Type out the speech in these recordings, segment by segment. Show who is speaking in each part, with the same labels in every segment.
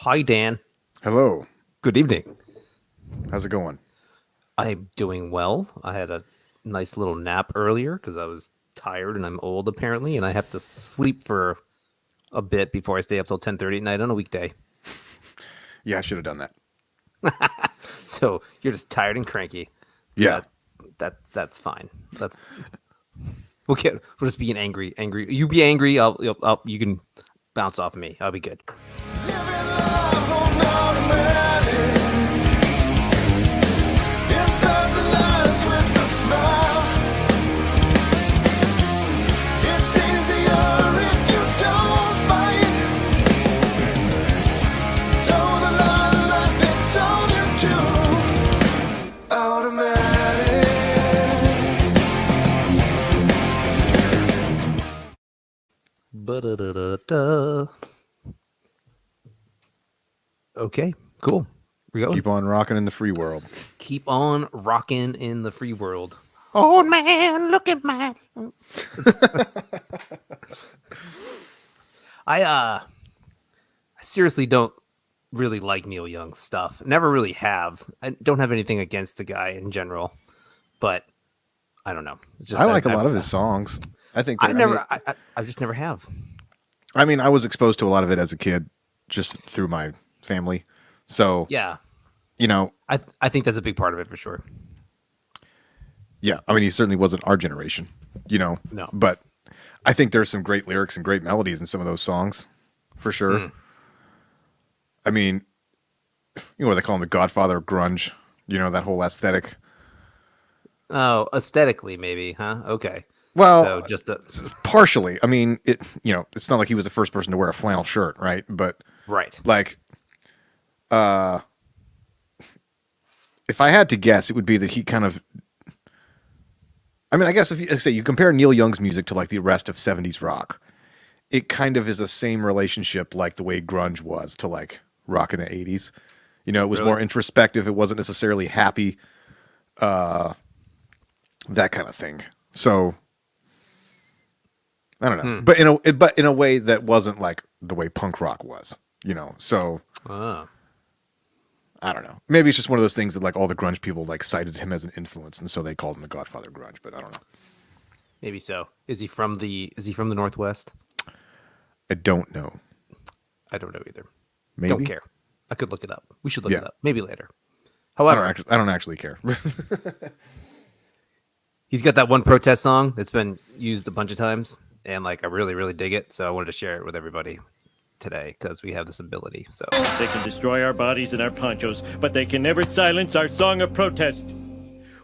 Speaker 1: Hi, Dan.
Speaker 2: Hello.
Speaker 1: Good evening.
Speaker 2: How's it going?
Speaker 1: I'm doing well. I had a nice little nap earlier because I was tired and I'm old apparently, and I have to sleep for a bit before I stay up till 10:30 at night on a weekday.
Speaker 2: Yeah, I should have done that.
Speaker 1: So you're just tired and cranky.
Speaker 2: Yeah.
Speaker 1: That's fine. We'll just be an angry. You be angry. You can bounce off of me. I'll be good. Ba-da-da-da-da. Okay, cool. We go.
Speaker 2: Keep on rocking in the free world.
Speaker 1: Keep on rocking in the free world.
Speaker 3: Old man, look at my.
Speaker 1: I seriously don't really like Neil Young's stuff. Never really have. I don't have anything against the guy in general, but I don't know. It's just
Speaker 2: I like a lot of his songs. I think
Speaker 1: I just never have.
Speaker 2: I was exposed to a lot of it as a kid, just through my family. So
Speaker 1: Yeah,
Speaker 2: you know,
Speaker 1: I think that's a big part of it for sure.
Speaker 2: yeah. I mean, he certainly wasn't our generation,
Speaker 1: No.
Speaker 2: But I think there's some great lyrics and great melodies in some of those songs, for sure. I mean, you know what they call him, the Godfather of grunge. You know, that whole aesthetic.
Speaker 1: Oh, aesthetically maybe, huh? Okay.
Speaker 2: Well,
Speaker 1: So just a
Speaker 2: partially. I mean, it's not like he was the first person to wear a flannel shirt, right? But
Speaker 1: right.
Speaker 2: like, if I had to guess, it would be that he kind of. I mean, I guess if you say you compare Neil Young's music to like the rest of '70s rock, it kind of is the same relationship like the way grunge was to like rock in the '80s. You know, it was
Speaker 1: Really?
Speaker 2: more introspective. It wasn't necessarily happy, that kind of thing. So I don't know, but in a way that wasn't like the way punk rock was. You know, so.
Speaker 1: Oh.
Speaker 2: I don't know. Maybe it's just one of those things that like all the grunge people like cited him as an influence, and so they called him the Godfather of grunge. But I don't know.
Speaker 1: Maybe so. Is he from the Northwest?
Speaker 2: I don't know.
Speaker 1: I don't know either.
Speaker 2: Maybe.
Speaker 1: Don't care. I could look it up. We should look
Speaker 2: Yeah.
Speaker 1: it up. Maybe later.
Speaker 2: I
Speaker 1: However,
Speaker 2: don't actually care.
Speaker 1: he's got that one protest song that's been used a bunch of times, and like I really, really dig it. So I wanted to share it with everybody today because we have this ability. So
Speaker 4: They can destroy our bodies and our ponchos, but they can never silence our song of protest.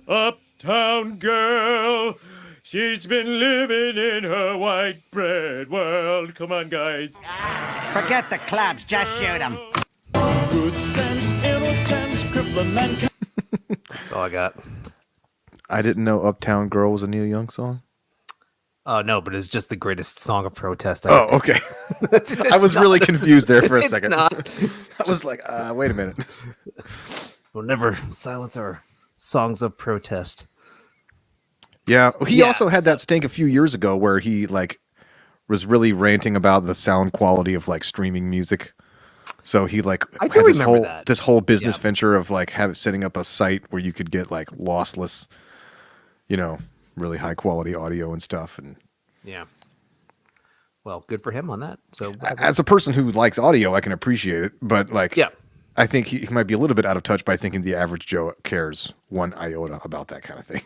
Speaker 4: Uptown girl, she's been living in her white bread world. Come on, guys.
Speaker 3: Forget the clubs, just shoot them.
Speaker 5: Good sense, innocence, crippling mankind.
Speaker 1: that's all I got.
Speaker 2: I didn't know "Uptown Girl" was a Neil Young song.
Speaker 1: Oh no, but it's just the greatest song of protest.
Speaker 2: Oh, okay. I was really confused there for a
Speaker 1: It's
Speaker 2: second.
Speaker 1: not.
Speaker 2: I was like, wait a minute.
Speaker 1: We'll never silence our songs of protest.
Speaker 2: Yeah, he
Speaker 1: Yeah,
Speaker 2: also had
Speaker 1: so-
Speaker 2: that stink a few years ago where he like was really ranting about the sound quality of like streaming music. So he like
Speaker 1: I do
Speaker 2: had this
Speaker 1: remember that.
Speaker 2: this whole business
Speaker 1: Yeah.
Speaker 2: venture of like setting up a site where you could get like lossless, really high quality audio and stuff. And
Speaker 1: Yeah. Well, good for him on that. So
Speaker 2: as a person who likes audio, I can appreciate it. But like,
Speaker 1: yeah.
Speaker 2: I think he might be a little bit out of touch by thinking the average Joe cares one iota about that kind of thing.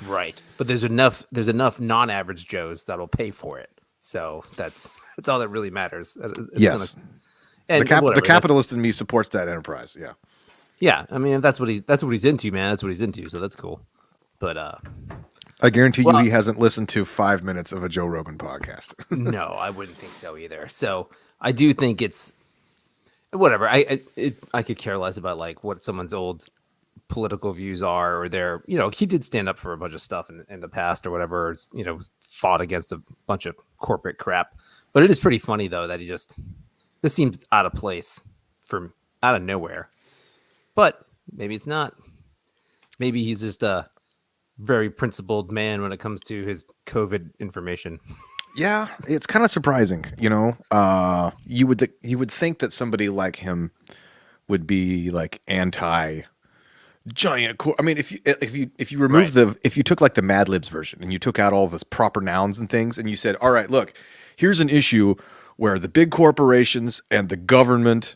Speaker 1: Right. But there's enough non-average Joes that'll pay for it. So that's all that really matters. It's
Speaker 2: Yes.
Speaker 1: and
Speaker 2: The
Speaker 1: whatever,
Speaker 2: capitalist in me supports that enterprise. Yeah.
Speaker 1: yeah, I mean that's what he's into, man. That's what he's into. So that's cool. But
Speaker 2: I guarantee
Speaker 1: Well-
Speaker 2: you he hasn't listened to 5 minutes of a Joe Rogan podcast.
Speaker 1: no, I wouldn't think so either. So I do think it's whatever. I could care less about like what someone's old political views are, or their, he did stand up for a bunch of stuff in the past or whatever, fought against a bunch of corporate crap. But it is pretty funny though that this seems out of place from out of nowhere. But maybe it's not. Maybe he's just a very principled man when it comes to his COVID information.
Speaker 2: Yeah, it's kind of surprising, you would think that somebody like him would be like anti giant I mean, if you remove if you took like the Mad Libs version and you took out all this proper nouns and things and you said, all right, look, here's an issue where the big corporations and the government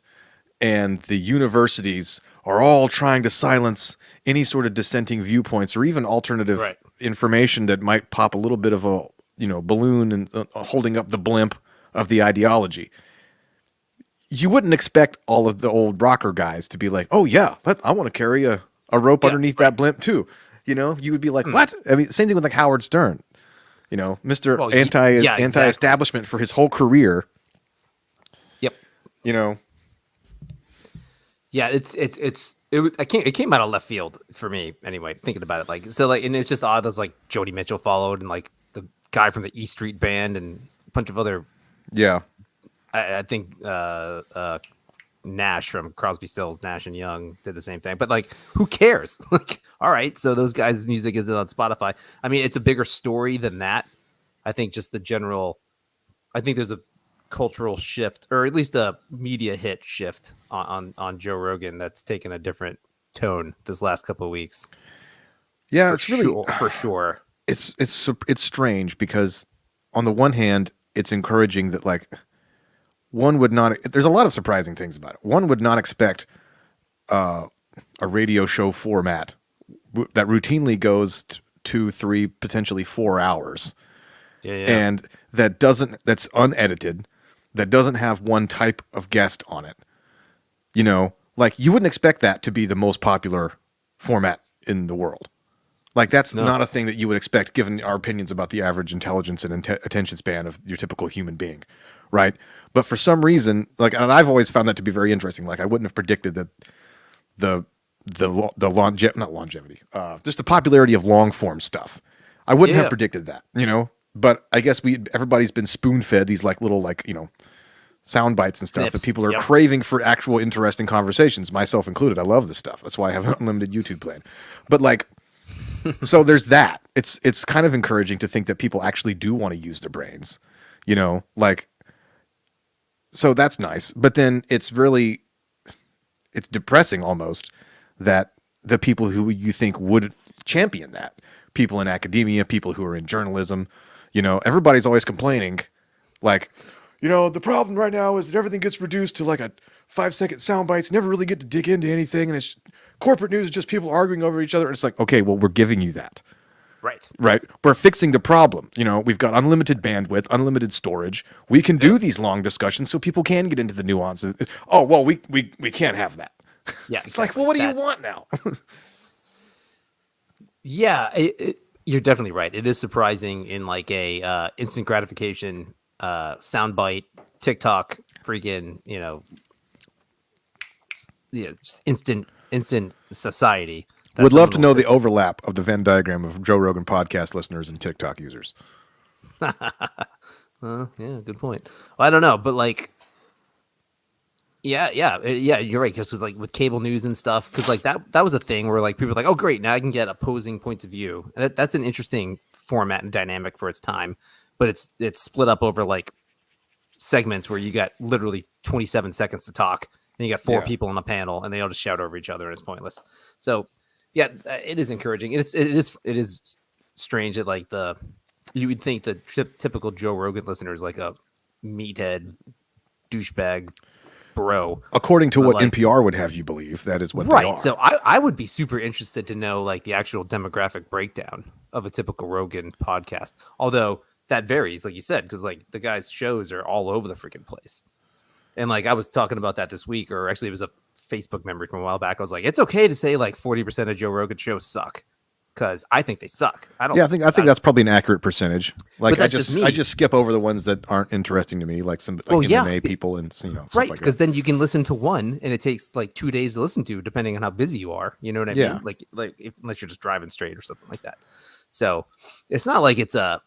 Speaker 2: and the universities are all trying to silence any sort of dissenting viewpoints or even alternative
Speaker 1: Right.
Speaker 2: information that might pop a little bit of a balloon and holding up the blimp of the ideology. You wouldn't expect all of the old rocker guys to be like, oh yeah, I want to carry a rope underneath that blimp too. You would be like, what? I mean, same thing with like Howard Stern, Mr.
Speaker 1: Well,
Speaker 2: Anti-establishment
Speaker 1: exactly.
Speaker 2: for his whole career,
Speaker 1: Yep.
Speaker 2: you know.
Speaker 1: Yeah, it came out of left field for me anyway. Thinking about it, and it's just odd. There's like Joni Mitchell followed, and like the guy from the E Street Band, and a bunch of other.
Speaker 2: Yeah.
Speaker 1: I think Nash from Crosby, Stills, Nash and Young did the same thing. But like, who cares? Like, all right, so those guys' music isn't on Spotify. I mean, it's a bigger story than that. I think just the general. I think there's a cultural shift, or at least a media hit shift on Joe Rogan that's taken a different tone this last couple of weeks.
Speaker 2: Yeah, it's really
Speaker 1: for sure.
Speaker 2: It's strange because on the one hand, it's encouraging that like one would not. There's a lot of surprising things about it. One would not expect a radio show format that routinely goes 2, 3, potentially 4 hours, and that's unedited, that doesn't have one type of guest on it. Like you wouldn't expect that to be the most popular format in the world. Like that's not a thing that you would expect given our opinions about the average intelligence and attention span of your typical human being, right? But for some reason, like, and I've always found that to be very interesting. Like I wouldn't have predicted that not longevity, just the popularity of long form stuff. I wouldn't have predicted that, But I guess everybody's been spoon fed these like little sound bites and stuff
Speaker 1: Snips.
Speaker 2: that people are craving for actual interesting conversations, myself included. I love this stuff. That's why I have an unlimited YouTube plan. But like, so there's that. It's kind of encouraging to think that people actually do want to use their brains, so that's nice. But then it's depressing almost that the people who you think would champion that, people in academia, people who are in journalism, everybody's always complaining like, the problem right now is that everything gets reduced to like a 5-second sound bites, never really get to dig into anything. And it's corporate news is just people arguing over each other. And it's like, okay, well, we're giving you that. Right. We're fixing the problem. We've got unlimited bandwidth, unlimited storage. We can do these long discussions so people can get into the nuances. Oh, well, we can't have that.
Speaker 1: Yeah.
Speaker 2: It's like, well, what do you want now?
Speaker 1: Yeah, you're definitely right. It is surprising in like a instant gratification soundbite TikTok freaking just instant society.
Speaker 2: Would love to know the overlap of the Venn diagram of Joe Rogan podcast listeners and TikTok users.
Speaker 1: Yeah, good point. Well, I don't know, but like, yeah, you're right. Because like with cable news and stuff, because like that was a thing where like people were like, oh great, now I can get opposing points of view. And that's an interesting format and dynamic for its time, but it's split up over like segments where you got literally 27 seconds to talk, and you got four people on a panel, and they all just shout over each other, and it's pointless. So yeah, it is encouraging. It is strange that like you would think the typical Joe Rogan listener is like a meathead douchebag bro.
Speaker 2: According to what NPR would have you believe, that is what they are.
Speaker 1: So I would be super interested to know like the actual demographic breakdown of a typical Rogan podcast. Although that varies, like you said, because like the guy's shows are all over the freaking place. And like I was talking about that this week, or actually it was a Facebook memory from a while back. I was like, it's okay to say like 40% of Joe Rogan shows suck, because I think they suck. I think
Speaker 2: that's probably an accurate percentage. Like I
Speaker 1: just
Speaker 2: skip over the ones that aren't interesting to me, like some MMA people and stuff
Speaker 1: right,
Speaker 2: like
Speaker 1: because
Speaker 2: that.
Speaker 1: then you can listen to one, and it takes like 2 days to listen to, depending on how busy you are. You know what I mean? Like unless you're just driving straight or something like that. So it's not like it's a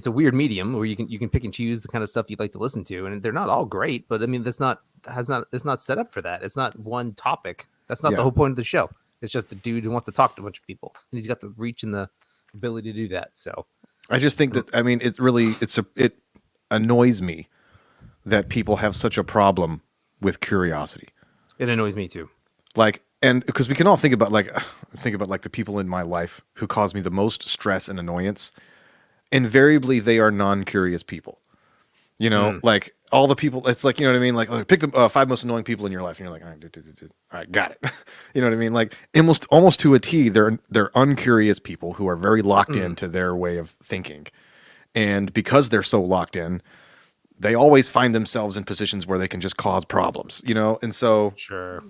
Speaker 1: weird medium where you can pick and choose the kind of stuff you'd like to listen to, and they're not all great. But I mean, it's not set up for that. It's not one topic. That's not the whole point of the show. It's just a dude who wants to talk to a bunch of people, and he's got the reach and the ability to do that. So
Speaker 2: I just think that, I mean, it annoys me that people have such a problem with curiosity.
Speaker 1: It annoys me too.
Speaker 2: Like, and because we can all think about like the people in my life who cause me the most stress and annoyance. Invariably, they are non-curious people. You know, like all the people. It's like, you know what I mean. Like, pick the 5 most annoying people in your life, and you're like, all right, got it. You know what I mean? Like, almost to a T, they're uncurious people who are very locked into their way of thinking, and because they're so locked in, they always find themselves in positions where they can just cause problems. You know, and so
Speaker 1: Sure.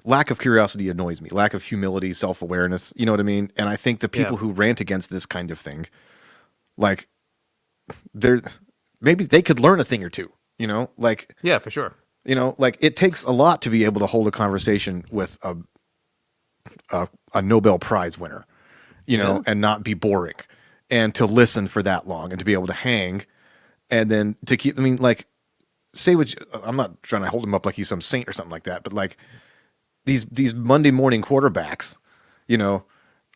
Speaker 2: Lack of curiosity annoys me. Lack of humility, self-awareness. You know what I mean? And I think the people who rant against this kind of thing, like, maybe they could learn a thing or two. You know, like,
Speaker 1: Yeah, for sure.
Speaker 2: you know, like it takes a lot to be able to hold a conversation with a Nobel Prize winner, you know, and not be boring, and to listen for that long, and to be able to hang, and then to keep. I mean, like, I'm not trying to hold him up like he's some saint or something like that, but like these Monday morning quarterbacks, you know,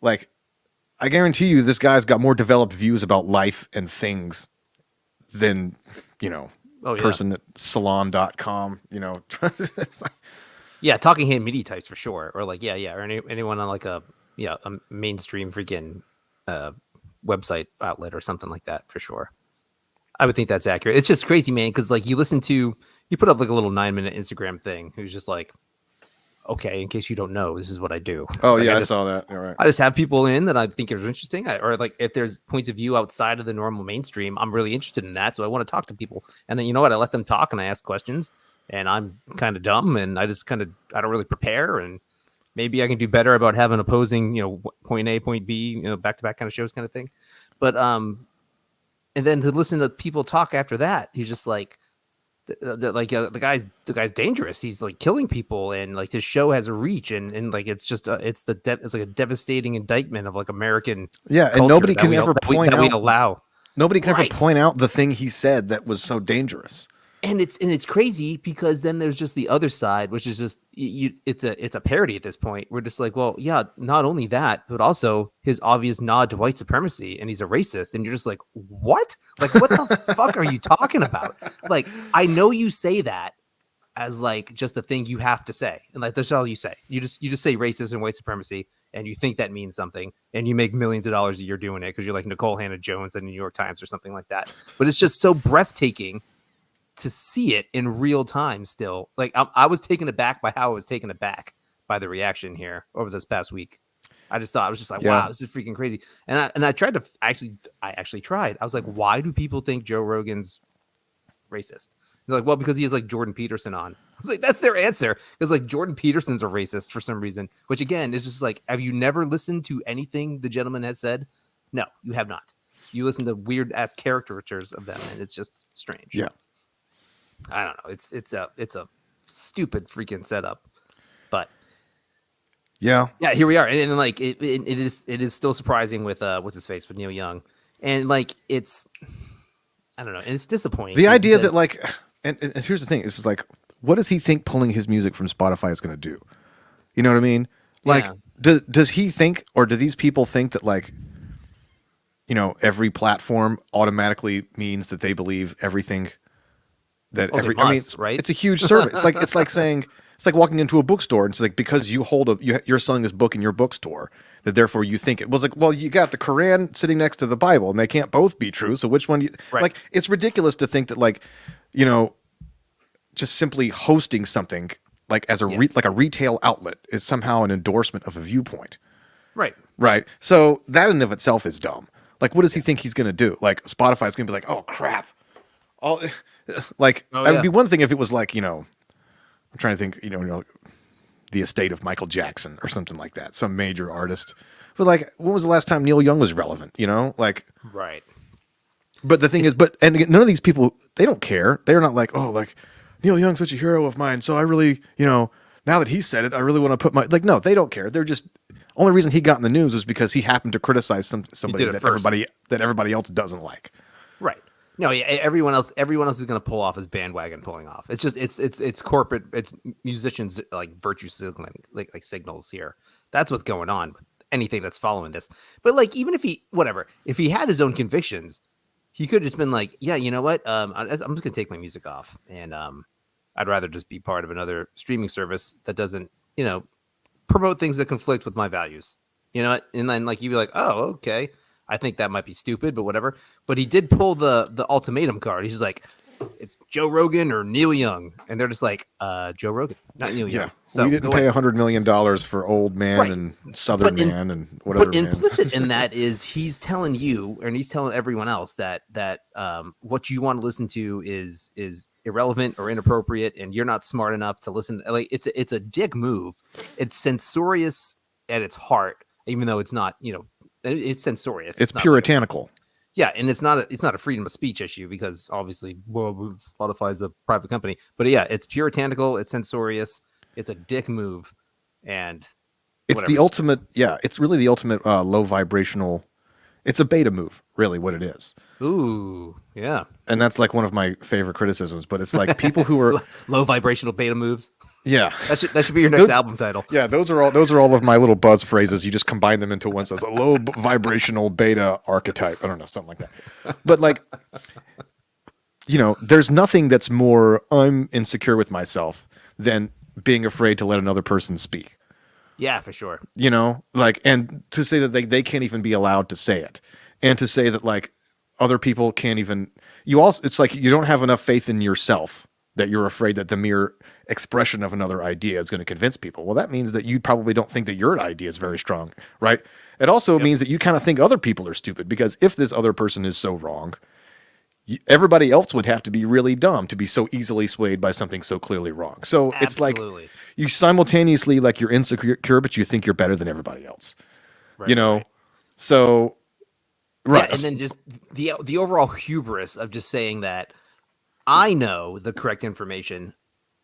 Speaker 2: like I guarantee you this guy's got more developed views about life and things than, you know, person at salon.com, you know. It's like,
Speaker 1: Yeah, talking head media types for sure, or like or anyone on like a mainstream freaking website outlet or something like that for sure. I would think that's accurate. It's just crazy, man, because like you put up like a little 9-minute Instagram thing who's just like, okay, in case you don't know, this is what I do.
Speaker 2: oh
Speaker 1: It's like,
Speaker 2: yeah, I saw that. All right.
Speaker 1: I just have people in that I think is interesting, or like if there's points of view outside of the normal mainstream, I'm really interested in that, so I want to talk to people. And then you know what? I let them talk and I ask questions, and I'm kind of dumb, and I don't really prepare, and maybe I can do better about having opposing, you know, point A, point B, you know, back to back kind of shows, kind of thing. But and then to listen to people talk after that, he's just like, the guy's dangerous. He's like killing people, and like his show has a reach, and like it's just it's like a devastating indictment of like American.
Speaker 2: Yeah, and nobody can ever point
Speaker 1: we
Speaker 2: out.
Speaker 1: allow.
Speaker 2: Nobody can
Speaker 1: Right.
Speaker 2: ever point out the thing he said that was so dangerous.
Speaker 1: And it's crazy because then there's just the other side, which is just it's a parody at this point. We're just like, well, yeah, not only that, but also his obvious nod to white supremacy, and he's a racist. And you're just like, what? Like, what the fuck are you talking about? Like, I know you say that as like just a thing you have to say, and like that's all you say. You just say racist and white supremacy, and you think that means something, and you make millions of dollars a year doing it because you're like Nicole Hannah-Jones in the New York Times or something like that. But it's just so breathtaking to see it in real time still. Like I was taken aback by how I was taken aback by the reaction here over this past week. I was just like, wow, this is freaking crazy. And I tried to I actually tried. I was like, why do people think Joe Rogan's racist? They're like, well, because he has like Jordan Peterson on. I was like, that's their answer. Because like Jordan Peterson's a racist for some reason, which again is just like, have you never listened to anything the gentleman has said? No, you have not. You listen to weird ass caricatures of them, and it's just strange.
Speaker 2: Yeah.
Speaker 1: I don't know. It's a stupid freaking setup, but
Speaker 2: Yeah.
Speaker 1: here we are, and like it is still surprising with what's his face with Neil Young, and like it's I don't know, and it's disappointing.
Speaker 2: The idea that like, and here's the thing: is like, what does he think pulling his music from Spotify is going to do? You know what I mean? Like, does he think, or do these people think that like, you know, every platform automatically means that they believe everything? That
Speaker 1: right?
Speaker 2: It's a huge service. It's like saying, it's like walking into a bookstore and it's like, because you you're selling this book in your bookstore, that therefore you think it was like, well, you got the Quran sitting next to the Bible and they can't both be true. So which one
Speaker 1: Right.
Speaker 2: like, it's ridiculous to think that like, you know, just simply hosting something like as a like a retail outlet is somehow an endorsement of a viewpoint.
Speaker 1: right.
Speaker 2: Right. So that in of itself is dumb. Like, what does he think he's going to do? Like Spotify's going to be like, oh crap. All like that would be one thing if it was like, you know, I'm trying to think, you know, the estate of Michael Jackson or something like that, some major artist. But like, when was the last time Neil Young was relevant? You know, like,
Speaker 1: Right.
Speaker 2: But the thing is, and again, none of these people, they don't care. They're not like, oh, like Neil Young's such a hero of mine, so I really, you know, now that he said it, I really want to put my like. No, they don't care. They're just only reason he got in the news was because he happened to criticize somebody
Speaker 1: did it
Speaker 2: that
Speaker 1: first.
Speaker 2: everybody else doesn't like.
Speaker 1: Right. No, everyone else is going to pull off his bandwagon pulling off. It's just it's corporate, it's musicians like virtue signaling, like signals here. That's what's going on. anything that's following this. But like, even if he had his own convictions, he could have just been like, yeah, you know what? I'm just gonna take my music off, and I'd rather just be part of another streaming service that doesn't, promote things that conflict with my values. And then like you'd be like, oh, okay. I think that might be stupid, but whatever. But he did pull the ultimatum card. He's like, it's Joe Rogan or Neil Young, and they're just like, Joe Rogan, not Neil Young. So
Speaker 2: we didn't pay $100 million for Old Man
Speaker 1: Right.
Speaker 2: and Southern
Speaker 1: But
Speaker 2: Man and whatever.
Speaker 1: But
Speaker 2: man.
Speaker 1: implicit in that is he's telling you, and he's telling everyone else that what you want to listen to is irrelevant or inappropriate, and you're not smart enough to listen. Like it's a dick move. It's censorious at its heart, even though it's not. It's censorious.
Speaker 2: It's
Speaker 1: not
Speaker 2: puritanical.
Speaker 1: Yeah, and it's not a freedom of speech issue because obviously, well, Spotify is a private company. But yeah, it's puritanical. It's censorious. It's a dick move, and
Speaker 2: It's
Speaker 1: whatever.
Speaker 2: the ultimate. Yeah, it's really the ultimate low vibrational. It's a beta move, really, what it is.
Speaker 1: Ooh, yeah.
Speaker 2: And that's like one of my favorite criticisms. But it's like people who are,
Speaker 1: Low vibrational beta moves.
Speaker 2: yeah,
Speaker 1: That should be your next album title.
Speaker 2: yeah. Those are all of my little buzz phrases. You just combine them into one. So it's a low vibrational beta archetype. I don't know, something like that. But like, there's nothing that's more I'm insecure with myself than being afraid to let another person speak.
Speaker 1: Yeah, for sure.
Speaker 2: And to say that they can't even be allowed to say it, and to say that like other people can't even, it's like you don't have enough faith in yourself that you're afraid that the mere expression of another idea is going to convince people. Well, that means that you probably don't think that your idea is very strong, right? It also means that you kind of think other people are stupid, because if this other person is so wrong, everybody else would have to be really dumb to be so easily swayed by something so clearly wrong. So it's like
Speaker 1: Absolutely.
Speaker 2: you simultaneously, like, you're insecure, but you think you're better than everybody else.
Speaker 1: Right.
Speaker 2: So right.
Speaker 1: Yeah, and then just the overall hubris of just saying that I know the correct information.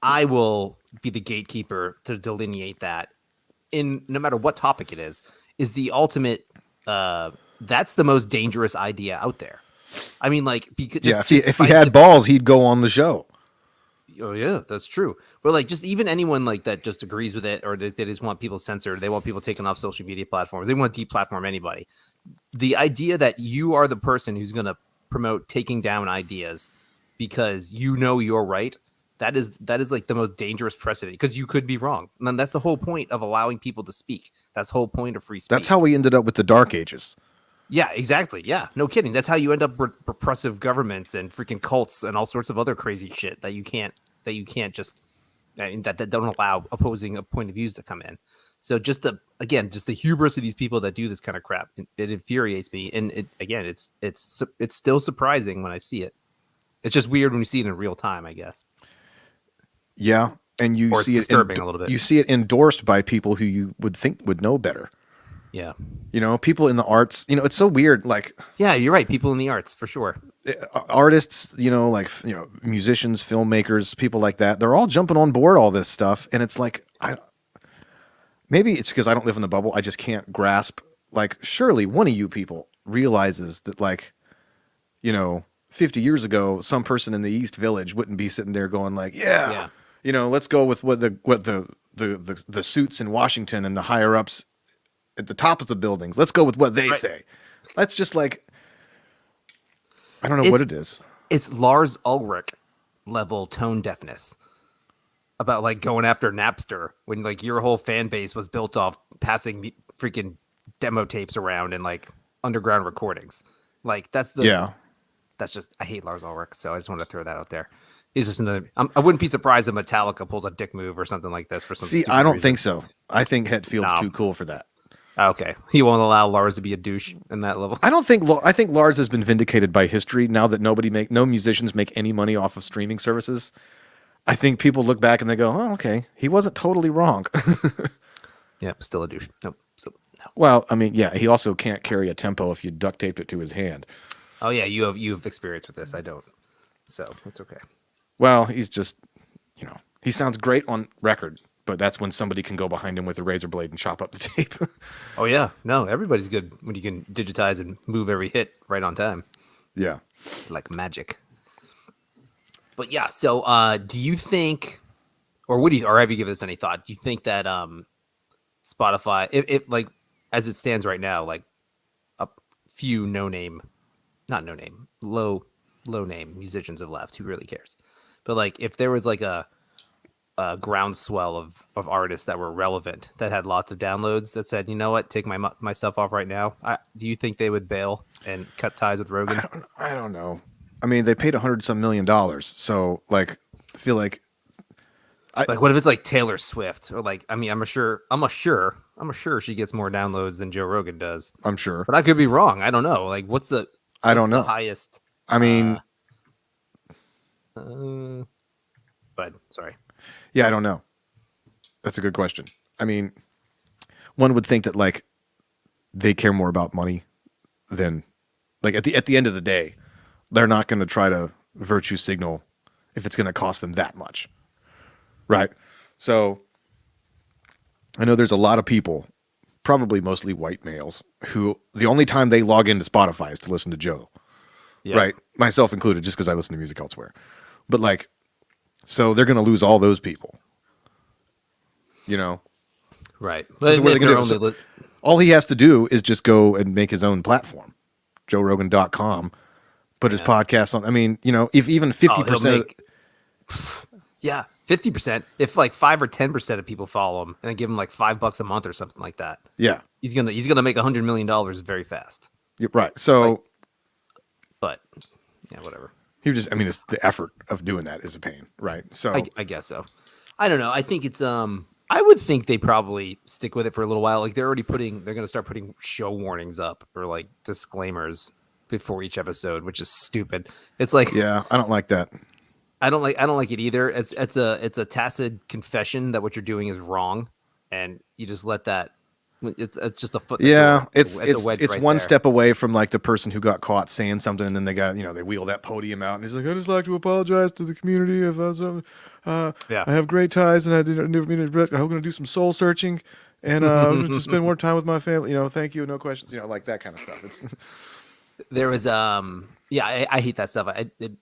Speaker 1: I will be the gatekeeper to delineate that in no matter what topic it is the ultimate. That's the most dangerous idea out there. I mean, like, because
Speaker 2: if he had balls, he'd go on the show.
Speaker 1: Oh yeah, that's true. But like, just even anyone like that just agrees with it, or they just want people censored. They want people taken off social media platforms. They want to deplatform anybody. The idea that you are the person who's going to promote taking down ideas because you're right. That is like the most dangerous precedent, because you could be wrong. And then that's the whole point of allowing people to speak. That's the whole point of free speech.
Speaker 2: That's how we ended up with the Dark Ages.
Speaker 1: Yeah, exactly. Yeah, no kidding. That's how you end up with repressive governments and freaking cults and all sorts of other crazy shit that you can't just that don't allow opposing point of views to come in. So just the hubris of these people that do this kind of crap, it infuriates me. And it's still surprising when I see it. It's just weird when you see it in real time, I guess.
Speaker 2: Yeah, and you
Speaker 1: Or it's
Speaker 2: see it
Speaker 1: disturbing a little bit.
Speaker 2: You see it endorsed by people who you would think would know better.
Speaker 1: Yeah.
Speaker 2: People in the arts. It's so weird. Like,
Speaker 1: Yeah, you're right. People in the arts, for sure.
Speaker 2: artists, musicians, filmmakers, people like that, they're all jumping on board all this stuff, and it's like, maybe it's because I don't live in the bubble. I just can't grasp. Like, surely one of you people realizes that, like, 50 years ago, some person in the East Village wouldn't be sitting there going like, yeah. Let's go with what the suits in Washington and the higher ups at the top of the buildings. Let's go with what they say. That's just like, I don't know what it is.
Speaker 1: It's Lars Ulrich level tone deafness about like going after Napster when like your whole fan base was built off passing freaking demo tapes around and like underground recordings. Like that's just, I hate Lars Ulrich, so I just wanted to throw that out there. He's just another. I wouldn't be surprised if Metallica pulls a dick move or something like this for some.
Speaker 2: See, I don't think so. I think Hetfield's too cool for that.
Speaker 1: Okay, he won't allow Lars to be a douche in that level.
Speaker 2: I don't think. I think Lars has been vindicated by history now that no musicians make any money off of streaming services. I think people look back and they go, "Oh, okay, he wasn't totally wrong."
Speaker 1: Yeah, still a douche. Nope. So, no.
Speaker 2: Well, I mean, yeah, he also can't carry a tempo if you duct taped it to his hand.
Speaker 1: Oh yeah, you have experience with this. I don't, so it's okay.
Speaker 2: Well, he's just, he sounds great on record, but that's when somebody can go behind him with a razor blade and chop up the tape.
Speaker 1: Oh yeah, no, everybody's good when you can digitize and move every hit right on time,
Speaker 2: Yeah.
Speaker 1: like magic. But yeah, so do you think, or have you given this any thought? Do you think that Spotify, if like as it stands right now, like a few low name musicians have left. Who really cares? But like, if there was like a groundswell of artists that were relevant, that had lots of downloads, that said, you know what, take my stuff off right now. Do you think they would bail and cut ties with Rogan?
Speaker 2: I don't know. I mean, they paid $100-some million, so like, I feel like
Speaker 1: Like, what if it's like Taylor Swift, or like, I mean, I'm sure she gets more downloads than Joe Rogan does,
Speaker 2: I'm sure.
Speaker 1: but I could be wrong. I don't know. Like,
Speaker 2: I don't know.
Speaker 1: the highest?
Speaker 2: I mean,
Speaker 1: But sorry.
Speaker 2: yeah, I don't know. That's a good question. I mean, one would think that like they care more about money than like at the end of the day, they're not going to try to virtue signal if it's going to cost them that much. Right? So I know there's a lot of people, probably mostly white males, who the only time they log into Spotify is to listen to Joe.
Speaker 1: Yeah.
Speaker 2: Right? Myself included, just because I listen to music elsewhere. But like, so they're going to lose all those people. You know?
Speaker 1: Right.
Speaker 2: So
Speaker 1: But
Speaker 2: what are they
Speaker 1: if
Speaker 2: gonna
Speaker 1: they're
Speaker 2: do?
Speaker 1: only
Speaker 2: All he has to do is just go and make his own platform, joerogan.com, put his podcast on. I mean, you know, if even 50%
Speaker 1: yeah, 50%. If like 5 or 10% of people follow him, and then give him like $5 a month or something like that,
Speaker 2: yeah,
Speaker 1: he's gonna make $100 million very fast.
Speaker 2: you're right. So
Speaker 1: But yeah, whatever.
Speaker 2: he just, I mean, it's the effort of doing that is a pain, right? So
Speaker 1: I guess so. I don't know. I think it's I would think they probably stick with it for a little while. Like they're gonna start putting show warnings up, or like disclaimers before each episode, which is stupid. It's like,
Speaker 2: yeah, I don't like that.
Speaker 1: I don't like it either. It's a tacit confession that what you're doing is wrong, and you just let that. It's just a foot. in the
Speaker 2: Yeah,
Speaker 1: door.
Speaker 2: it's
Speaker 1: a wedge
Speaker 2: it's
Speaker 1: right
Speaker 2: one
Speaker 1: there.
Speaker 2: step away from like the person who got caught saying something, and then they got, you know, they wheel that podium out, and he's like, I just like to apologize to the community if I was,
Speaker 1: Yeah.
Speaker 2: I have great ties, and I never mean to. I'm going to do some soul searching, and to spend more time with my family. You know, thank you, no questions. You know, like that kind of stuff. It's
Speaker 1: There was yeah, I hate that stuff.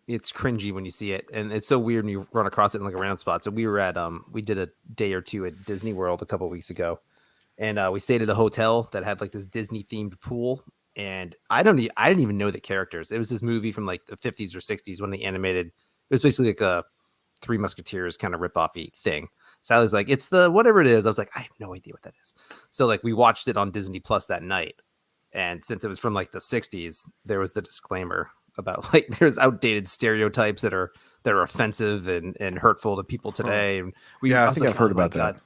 Speaker 1: It's cringy when you see it, and it's so weird when you run across it in like a random spot. So we were at we did a day or two at Disney World a couple weeks ago, and we stayed at a hotel that had like this Disney themed pool, and I didn't even know the characters. It was this movie from like the 50s or 60s when they animated. It was basically like a Three Musketeers kind of rip-offy thing. Sally's like, it's the whatever it is. I was like, I have no idea what that is. So like we watched it on Disney Plus that night. And since it was from like the 60s, there was the disclaimer about like there's outdated stereotypes that are offensive and hurtful to people today. And
Speaker 2: Yeah, I
Speaker 1: was
Speaker 2: think I've heard
Speaker 1: "Oh my
Speaker 2: about that."
Speaker 1: God."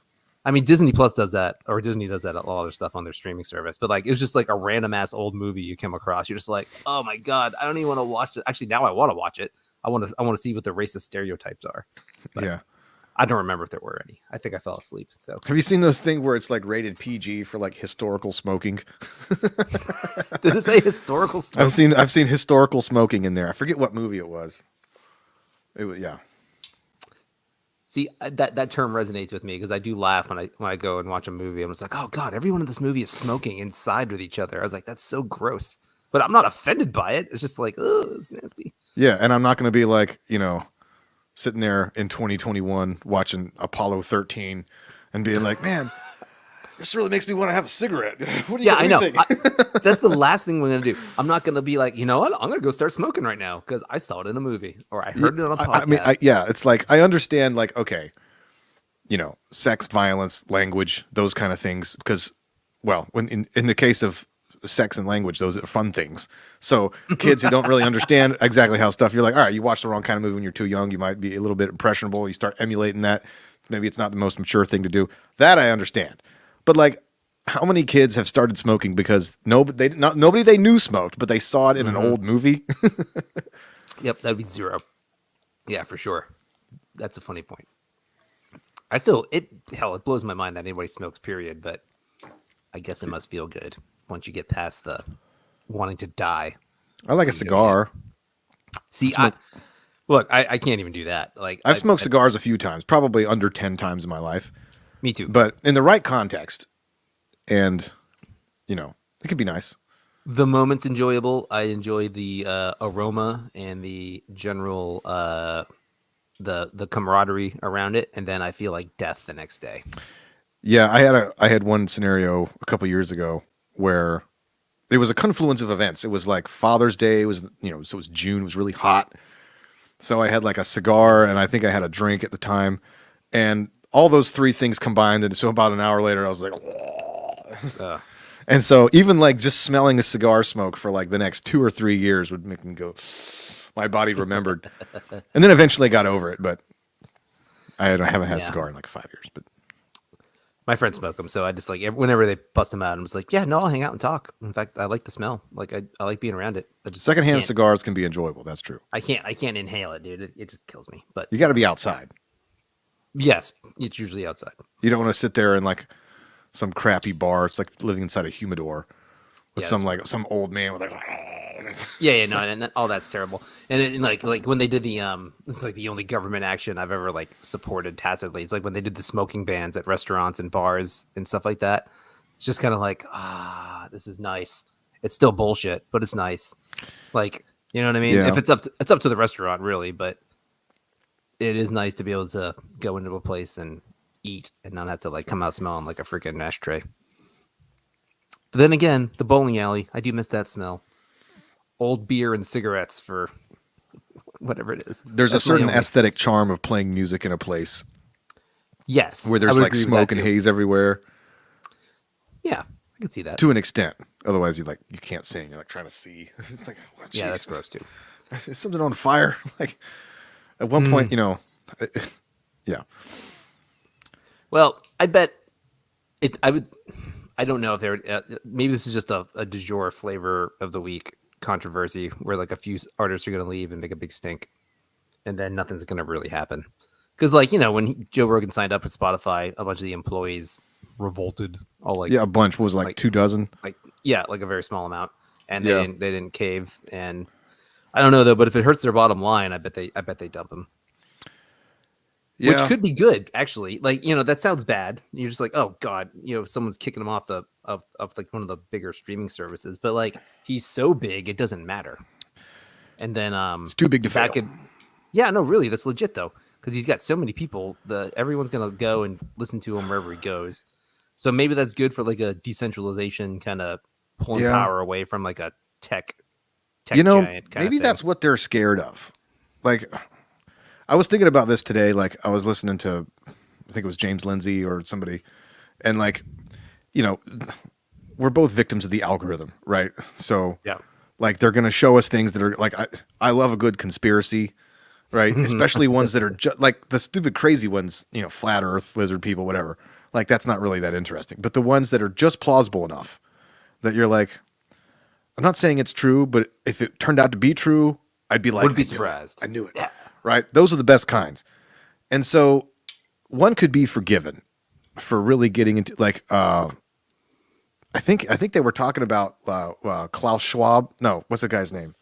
Speaker 1: I mean, Disney Plus does that, or Disney does that a lot of their stuff on their streaming service. But like, it was just like a random ass old movie you come across. You're just like, oh my God, I don't even want to watch it. Actually, now I want to watch it. I want to see what the racist stereotypes are. But
Speaker 2: yeah.
Speaker 1: I don't remember if there were any. I think I fell asleep. So
Speaker 2: Have you seen those things where it's like rated PG for like historical smoking?
Speaker 1: does it say historical stuff?
Speaker 2: I've seen historical smoking in there. I forget what movie it was. It was, yeah.
Speaker 1: See, that term resonates with me because I do laugh when I go and watch a movie. I'm just like, oh God, everyone in this movie is smoking inside with each other. I was like, that's so gross. But I'm not offended by it. It's just like, oh, it's nasty.
Speaker 2: Yeah, and I'm not going to be like, you know, sitting there in 2021 watching Apollo 13 and being like, man, this really makes me want to have a cigarette. What do you,
Speaker 1: Yeah,
Speaker 2: what
Speaker 1: I
Speaker 2: do you
Speaker 1: know.
Speaker 2: think?
Speaker 1: That's the last thing we're gonna do. I'm not gonna be like, you know what? I'm gonna go start smoking right now because I saw it in a movie or I heard it on a podcast.
Speaker 2: I mean, yeah, it's like I understand, like, okay, you know, sex, violence, language, those kind of things, because, well, when in the case of sex and language, those are fun things. So kids who don't really understand exactly how stuff, you're like, all right, you watch the wrong kind of movie when you're too young, you might be a little bit impressionable. You start emulating that. Maybe it's not the most mature thing to do. That I understand, but like, how many kids have started smoking because nobody they knew smoked, but they saw it in an old movie?
Speaker 1: Yep, that'd be zero. Yeah, for sure. That's a funny point. It blows my mind that anybody smokes, period. But I guess it must feel good once you get past the wanting to die.
Speaker 2: I like a cigar.
Speaker 1: See, I can't even do that. Like
Speaker 2: I've smoked cigars a few times, probably under 10 times in my life,
Speaker 1: Me too.
Speaker 2: but in the right context. And, you know, it could be nice.
Speaker 1: The moment's enjoyable. I enjoy the aroma and the general the camaraderie around it, and then I feel like death the next day.
Speaker 2: Yeah, I had one scenario a couple years ago where it was a confluence of events. It was like Father's Day. It was so it was June. It was really hot. So I had like a cigar and I think I had a drink at the time, and all those three things combined. And so about an hour later, I was like,
Speaker 1: Uh,
Speaker 2: and so even like just smelling a cigar smoke for like the next 2 or 3 years would make me go. My body remembered, and then eventually I got over it. But haven't had a
Speaker 1: Yeah.
Speaker 2: cigar in like 5 years. But
Speaker 1: my friends smoke them, so I just like whenever they bust them out, I'm just like, yeah, no, I'll hang out and talk. In fact, I like the smell. Like I like being around it. I just
Speaker 2: secondhand
Speaker 1: can't-
Speaker 2: cigars can be enjoyable. That's true.
Speaker 1: I can't inhale it, dude. It just kills me. But
Speaker 2: You got to be outside.
Speaker 1: yes, it's usually outside.
Speaker 2: You don't want to sit there in like some crappy bar. It's like living inside a humidor with
Speaker 1: Yeah,
Speaker 2: some old man with like.
Speaker 1: Yeah, no, and all that's terrible. And like when they did the it's like the only government action I've ever like supported tacitly. It's like when they did the smoking bans at restaurants and bars and stuff like that. It's just kind of like, this is nice. It's still bullshit, but it's nice. Like, you know what I mean?
Speaker 2: Yeah.
Speaker 1: If it's up to the restaurant really, but it is nice to be able to go into a place and eat and not have to like come out smelling like a freaking ashtray. But then again, the bowling alley, I do miss that smell. Old beer and cigarettes for whatever it is.
Speaker 2: There's
Speaker 1: That's
Speaker 2: a
Speaker 1: my
Speaker 2: certain
Speaker 1: only-
Speaker 2: aesthetic charm of playing music in a place
Speaker 1: yes,
Speaker 2: where
Speaker 1: I
Speaker 2: there's
Speaker 1: would
Speaker 2: like
Speaker 1: agree with
Speaker 2: smoke
Speaker 1: that
Speaker 2: and
Speaker 1: too.
Speaker 2: haze everywhere.
Speaker 1: Yeah, I can see that.
Speaker 2: To an extent. Otherwise, you can't sing. You're like trying to see. It's like, oh,
Speaker 1: Yeah, that's
Speaker 2: Jesus.
Speaker 1: gross too.
Speaker 2: Is something on fire? Like at one
Speaker 1: Hmm.
Speaker 2: point, yeah.
Speaker 1: Well, I bet it. I don't know if there. Maybe this is just a du jour flavor of the week controversy where like a few artists are going to leave and make a big stink, and then nothing's going to really happen. Because like when Joe Rogan signed up with Spotify, a bunch of the employees revolted. All like
Speaker 2: Yeah, a bunch was like 2 dozen.
Speaker 1: like like a very small amount, and
Speaker 2: Yeah.
Speaker 1: they didn't cave. And I don't know though, but if it hurts their bottom line, I bet they dump them.
Speaker 2: Yeah.
Speaker 1: Which could be good, actually. Like, that sounds bad. You're just like, oh god, someone's kicking him off of like one of the bigger streaming services. But like, he's so big, it doesn't matter. And then
Speaker 2: It's too big to fail.
Speaker 1: yeah, no, really, that's legit though, because he's got so many people. Everyone's gonna go and listen to him wherever he goes. So maybe that's good for like a decentralization kind of pulling
Speaker 2: Yeah.
Speaker 1: power away from like a tech giant kind
Speaker 2: maybe
Speaker 1: of thing.
Speaker 2: that's what they're scared of. Like, I was thinking about this today. Like, I was listening to, I think it was James Lindsay or somebody, and like, we're both victims of the algorithm, right? So,
Speaker 1: Yeah.
Speaker 2: like, they're gonna show us things that are like, I love a good conspiracy, right? Especially ones that are like the stupid, crazy ones, flat Earth, lizard people, whatever. Like, that's not really that interesting. But the ones that are just plausible enough that you're like, I'm not saying it's true, but if it turned out to be true, I'd be like,
Speaker 1: Wouldn't be
Speaker 2: "I knew it.
Speaker 1: surprised."
Speaker 2: I knew it.
Speaker 1: Yeah.
Speaker 2: Right? Those are the best kinds. And so one could be forgiven for really getting into like, I think they were talking about Klaus Schwab. No, what's the guy's name?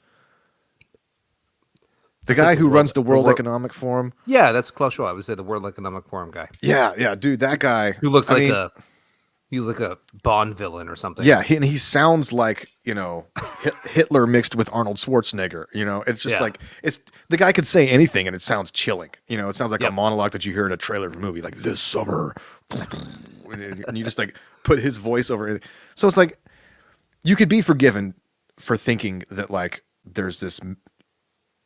Speaker 2: The guy
Speaker 1: like the
Speaker 2: who
Speaker 1: World-
Speaker 2: runs the World
Speaker 1: the Wor-
Speaker 2: Economic Forum.
Speaker 1: Yeah, that's Klaus Schwab. I would say the World Economic Forum guy.
Speaker 2: Yeah, dude, that guy
Speaker 1: Who looks
Speaker 2: I
Speaker 1: like
Speaker 2: mean,
Speaker 1: he's like a Bond villain or something.
Speaker 2: yeah, and he sounds like Hitler mixed with Arnold Schwarzenegger. It's just
Speaker 1: Yeah.
Speaker 2: like it's the guy could say anything and it sounds chilling. It sounds like
Speaker 1: Yep.
Speaker 2: a monologue that you hear in a trailer of a movie, like this summer, and you just like put his voice over it. So it's like you could be forgiven for thinking that like there's this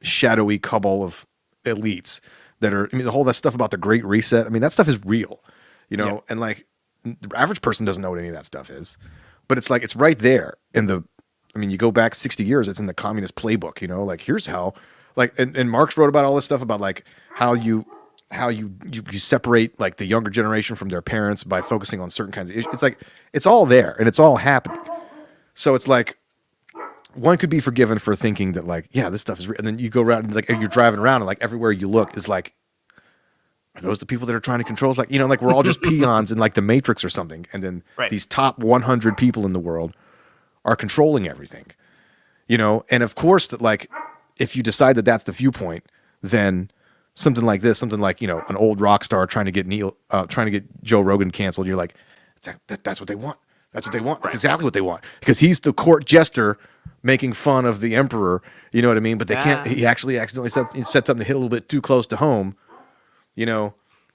Speaker 2: shadowy cabal of elites that are. I mean, the whole that stuff about the Great Reset. I mean, that stuff is real.
Speaker 1: Yeah.
Speaker 2: And like the average person doesn't know what any of that stuff is, but it's like it's right there in the. I mean, you go back 60 years, it's in the communist playbook. Like here's how, like, and Marx wrote about all this stuff about like how you separate like the younger generation from their parents by focusing on certain kinds of issues. It's like it's all there and it's all happening. So it's like one could be forgiven for thinking that like, yeah, this stuff is real. And then you go around and like you're driving around and like everywhere you look is like, are those the people that are trying to control? It's like, like we're all just peons in like the Matrix or something. And then
Speaker 1: Right.
Speaker 2: these top 100 people in the world are controlling everything, And of course that like, if you decide that that's the viewpoint, then something like this, something like, an old rock star trying to get Joe Rogan canceled. You're like, that's what they want. That's what they want. That's exactly what they want. Because he's the court jester making fun of the emperor. You know what I mean? But they can't,
Speaker 1: Yeah.
Speaker 2: he actually accidentally said something that hit a little bit too close to home,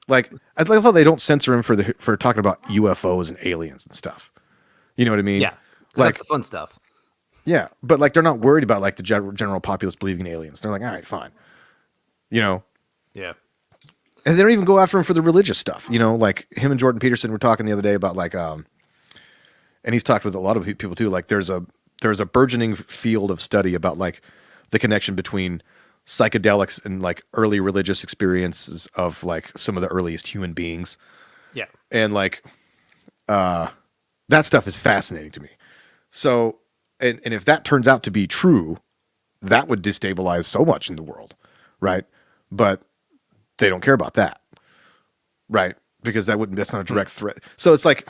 Speaker 2: Like I love how they don't censor him for talking about UFOs and aliens and stuff. You know what I mean?
Speaker 1: Yeah, 'cause
Speaker 2: Like
Speaker 1: that's the fun stuff.
Speaker 2: yeah, but like they're not worried about like the general populace believing in aliens. They're like, all right, fine. You know,
Speaker 1: Yeah.
Speaker 2: and they don't even go after him for the religious stuff. You know, like him and Jordan Peterson were talking the other day about like, and he's talked with a lot of people too. Like there's a burgeoning field of study about like the connection between psychedelics and like early religious experiences of like some of the earliest human beings.
Speaker 1: Yeah.
Speaker 2: And like that stuff is fascinating to me. So and if that turns out to be true, that would destabilize so much in the world, right? But they don't care about that, right? Because that's not a direct threat. So it's like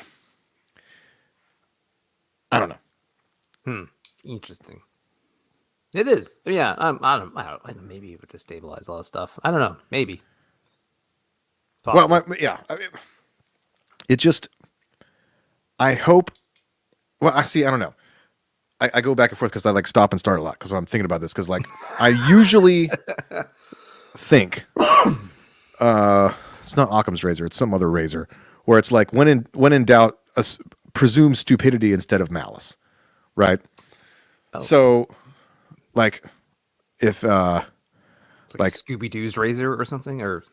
Speaker 2: I don't know.
Speaker 1: Interesting. It is. Yeah. I don't. Maybe it would destabilize a lot of stuff. I don't know. Maybe.
Speaker 2: Well, yeah. It just. I hope. Well, I see. I don't know. I go back and forth because I like stop and start a lot because I'm thinking about this because like I usually think it's not Occam's razor, it's some other razor where it's like when in doubt, presume stupidity instead of malice, right?
Speaker 1: Oh.
Speaker 2: So, like if
Speaker 1: It's like Scooby Doo's razor or something, or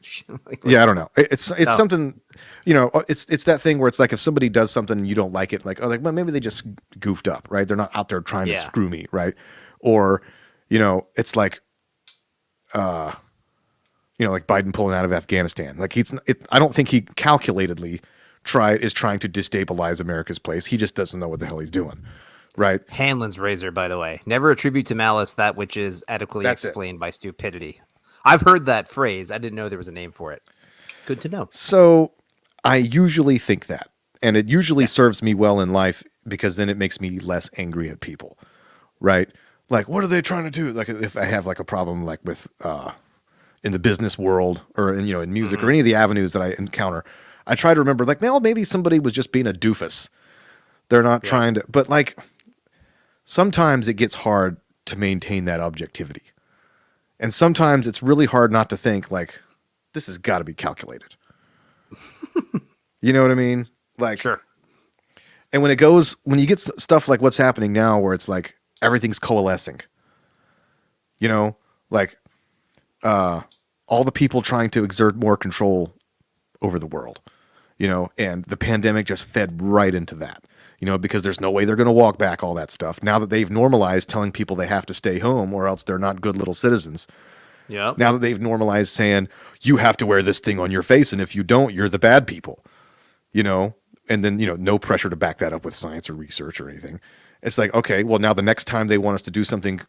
Speaker 2: yeah, I don't know. It's something, you know. It's that thing where it's like if somebody does something and you don't like it, like well maybe they just goofed up, right? They're not out there trying to screw me, right? Or, you know, it's like, you know, like Biden pulling out of Afghanistan. Like I don't think he calculatedly is trying to destabilize America's place. He just doesn't know what the hell he's doing, right?
Speaker 1: Hanlon's razor, by the way. Never attribute to malice that which is adequately
Speaker 2: That's
Speaker 1: explained by stupidity. I've heard that phrase. I didn't know there was a name for it. Good to know.
Speaker 2: So I usually think that, and it usually serves me well in life because then it makes me less angry at people, right? Like, what are they trying to do? Like, if I have like a problem, like with in the business world or in, you know, in music or any of the avenues that I encounter, I try to remember like, well, maybe somebody was just being a doofus. They're not trying to, but like sometimes it gets hard to maintain that objectivity. And sometimes it's really hard not to think like, this has got to be calculated. You know what I mean? Like,
Speaker 1: Sure.
Speaker 2: and when you get stuff like what's happening now, where it's like everything's coalescing, you know, like all the people trying to exert more control over the world, you know, and the pandemic just fed right into that, you know, because there's no way they're going to walk back all that stuff now that they've normalized telling people they have to stay home or else they're not good little citizens.
Speaker 1: Yeah.
Speaker 2: Now that they've normalized saying you have to wear this thing on your face, and if you don't, you're the bad people, you know, and then, you know, no pressure to back that up with science or research or anything. It's like, okay, well, now the next time they want us to do something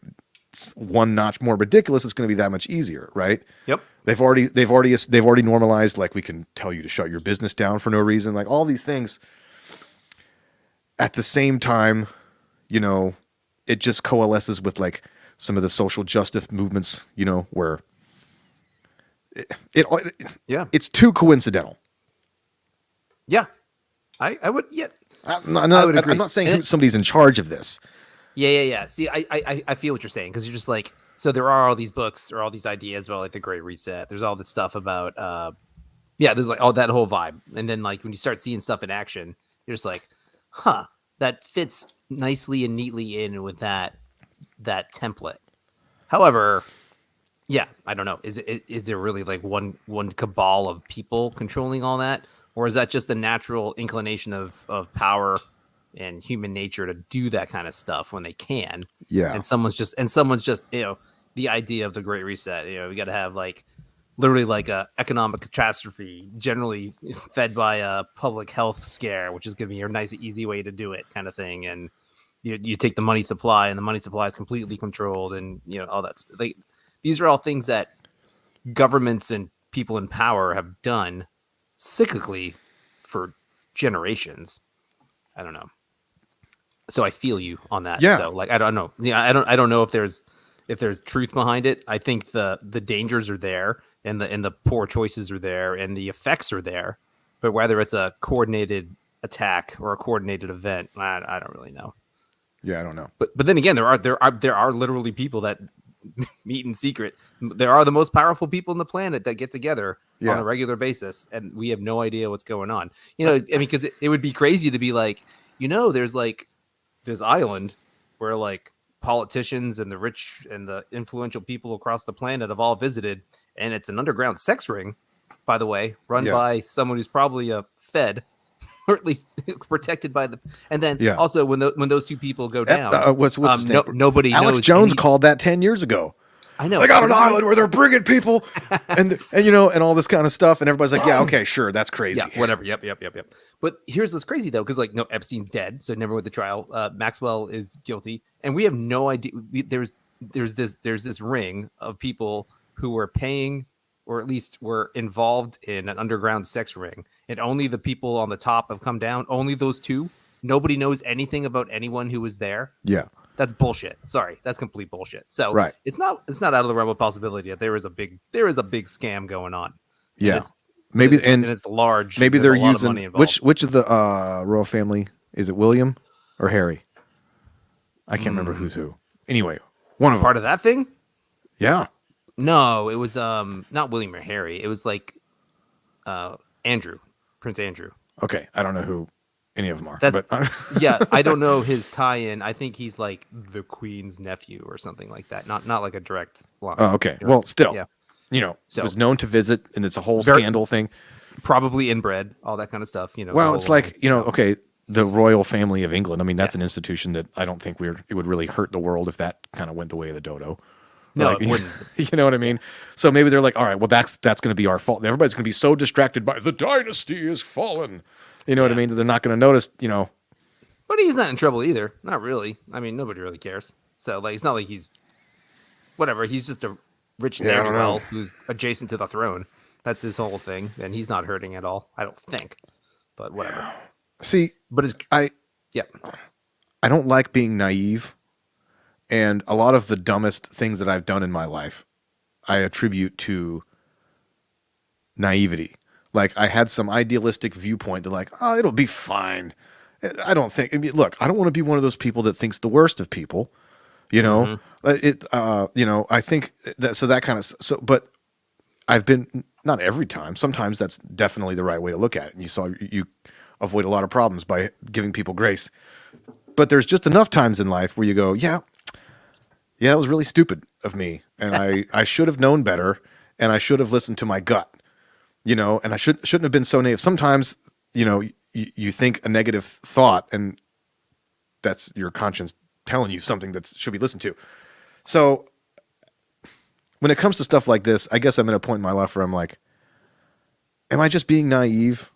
Speaker 2: one notch more ridiculous, it's going to be that much easier, right?
Speaker 1: Yep.
Speaker 2: They've already normalized, like we can tell you to shut your business down for no reason, like all these things. At the same time, you know, it just coalesces with like some of the social justice movements, you know, where it's too coincidental.
Speaker 1: Yeah. I would. Yeah.
Speaker 2: I'm
Speaker 1: would agree.
Speaker 2: not saying somebody's in charge of this.
Speaker 1: Yeah. See, I feel what you're saying because you're just like, so there are all these books or all these ideas about like the Great Reset. There's all this stuff about, there's like all that whole vibe. And then like when you start seeing stuff in action, you're just like, huh, that fits nicely and neatly in with that template. However, yeah, I don't know. Is there really like one cabal of people controlling all that? Or is that just the natural inclination of power and human nature to do that kind of stuff when they can?
Speaker 2: Yeah.
Speaker 1: And someone's just, you know, the idea of the Great Reset, you know, we got to have like literally like a economic catastrophe generally fed by a public health scare, which is going to be a nice, easy way to do it kind of thing. And you take the money supply and the money supply is completely controlled and, you know, all that stuff. Like, these are all things that governments and people in power have done cyclically for generations. I don't know. So I feel you on that.
Speaker 2: Yeah.
Speaker 1: So like, I don't know. Yeah. I don't know if there's truth behind it. I think the dangers are there and the poor choices are there and the effects are there, but whether it's a coordinated attack or a coordinated event, I don't really know.
Speaker 2: Yeah, I don't know.
Speaker 1: But then again, there are literally people that meet in secret. There are the most powerful people on the planet that get together on
Speaker 2: Yeah.
Speaker 1: a regular basis, and we have no idea what's going on. You know, I mean, because it would be crazy to be like, there's like this island where like politicians and the rich and the influential people across the planet have all visited, and it's an underground sex ring, by the way, run
Speaker 2: Yeah.
Speaker 1: by someone who's probably a Fed. Or at least protected by the, and then
Speaker 2: Yeah.
Speaker 1: also when those two people go down,
Speaker 2: What's his name?
Speaker 1: nobody
Speaker 2: Alex
Speaker 1: knows
Speaker 2: Jones
Speaker 1: any-
Speaker 2: called that 10 years ago.
Speaker 1: I know
Speaker 2: They got an
Speaker 1: There's-
Speaker 2: island where they're bringing people and and all this kind of stuff. And everybody's like, yeah, okay, sure. That's crazy.
Speaker 1: Yeah, whatever. Yep. But here's what's crazy though, because like no, Epstein's dead, so never went to trial. Maxwell is guilty, and we have no idea. There's this ring of people who were paying, or at least were involved in an underground sex ring, and only the people on the top have come down. Only those two. Nobody knows anything about anyone who was there.
Speaker 2: Yeah.
Speaker 1: That's bullshit. Sorry, that's complete bullshit. So
Speaker 2: Right.
Speaker 1: it's not out of the realm of possibility that there is a big scam going on. And
Speaker 2: Yeah.
Speaker 1: it's,
Speaker 2: Maybe,
Speaker 1: and
Speaker 2: and
Speaker 1: it's large.
Speaker 2: maybe
Speaker 1: There's
Speaker 2: they're
Speaker 1: a lot of money
Speaker 2: using,
Speaker 1: involved.
Speaker 2: which of the royal family, is it William or Harry? I can't remember who's who. Anyway, one of them.
Speaker 1: part of that thing?
Speaker 2: Yeah.
Speaker 1: No, it was not William or Harry. It was like Andrew, Prince Andrew.
Speaker 2: Okay. I don't know who any of them are.
Speaker 1: That's
Speaker 2: but,
Speaker 1: yeah. I don't know his tie-in. I think he's like the Queen's nephew or something like that. Not like a direct line.
Speaker 2: oh, okay. Well, still,
Speaker 1: Yeah. So-
Speaker 2: was known to visit, and it's a whole
Speaker 1: Very-
Speaker 2: scandal thing.
Speaker 1: Probably inbred, all that kind of stuff.
Speaker 2: Well,
Speaker 1: the
Speaker 2: it's
Speaker 1: whole,
Speaker 2: like, okay, the royal family of England. I mean, that's
Speaker 1: Yes.
Speaker 2: an institution that I don't think it would really hurt the world if that kind of went the way of the dodo.
Speaker 1: No,
Speaker 2: Like,
Speaker 1: it wouldn't.
Speaker 2: You know what I mean? So maybe they're like, all right, well, that's going to be our fault. Everybody's going to be so distracted by the dynasty is fallen. You know what I mean? That they're not going to notice,
Speaker 1: But he's not in trouble either. Not really. I mean, nobody really cares. So like, it's not like he's whatever. He's just a rich
Speaker 2: Yeah, I don't
Speaker 1: ne'er-do-well
Speaker 2: know.
Speaker 1: who's adjacent to the throne. That's his whole thing, and he's not hurting at all. I don't think. But whatever.
Speaker 2: See,
Speaker 1: But it's
Speaker 2: I
Speaker 1: yeah.
Speaker 2: don't like being naive, and a lot of the dumbest things that I've done in my life, I attribute to naivety. Like I had some idealistic viewpoint to like, oh, it'll be fine. I don't think. I mean, look, I don't want to be one of those people that thinks the worst of people. You know, I think that that kind of but I've been not every time. Sometimes that's definitely the right way to look at it. And you avoid a lot of problems by giving people grace. But there's just enough times in life where you go, yeah, that was really stupid of me, and I should have known better, and I should have listened to my gut, and I shouldn't have been so naive. Sometimes, you think a negative thought, and that's your conscience telling you something that should be listened to. So when it comes to stuff like this, I guess I'm at a point in my life where I'm like, am I just being naive,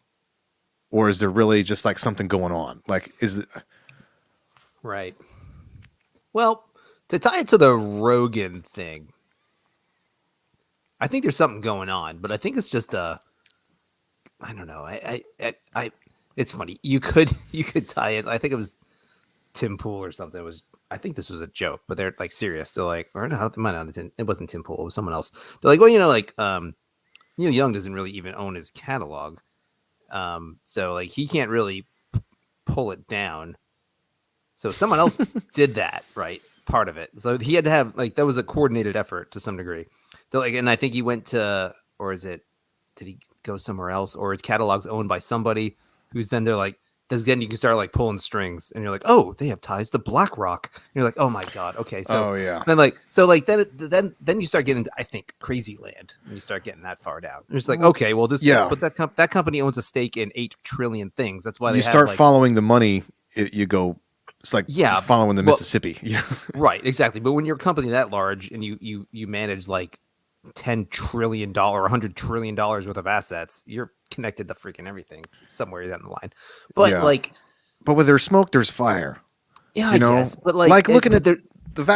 Speaker 2: or is there really just like something going on? Like, is it?
Speaker 1: Right. Well, to tie it to the Rogan thing, I think there's something going on, but I think it's just I don't know. It's funny. You could tie it. I think it was Tim Pool or something. I think this was a joke, but they're like serious. They're like, or no, it wasn't Tim Pool. It was someone else. They're like, well, Neil Young doesn't really even own his catalog. So like he can't really pull it down. So someone else did that, right? Part of it. So he had to have like that was a coordinated effort to some degree. So like, and I think he went to, or did he go somewhere else? Or his catalog's owned by somebody who's then they're like, then you can start like pulling strings, and you're like, oh, they have ties to BlackRock. And you're like, oh my god, okay. So
Speaker 2: Oh, yeah.
Speaker 1: Then then you start getting into, I think, crazy land, and you start getting that far down. It's like, okay, well but that company owns a stake in 8 trillion things. That's why
Speaker 2: You
Speaker 1: they have,
Speaker 2: start
Speaker 1: like,
Speaker 2: following the money, you go. It's like following the
Speaker 1: well-
Speaker 2: Mississippi.
Speaker 1: Right, exactly. But when you're a company that large and you manage like $10 trillion, $100 trillion worth of assets, you're connected to freaking everything somewhere down the line. But
Speaker 2: Yeah.
Speaker 1: like,
Speaker 2: But where there's smoke, there's fire.
Speaker 1: yeah,
Speaker 2: You
Speaker 1: I
Speaker 2: know,
Speaker 1: guess. But like
Speaker 2: looking at
Speaker 1: but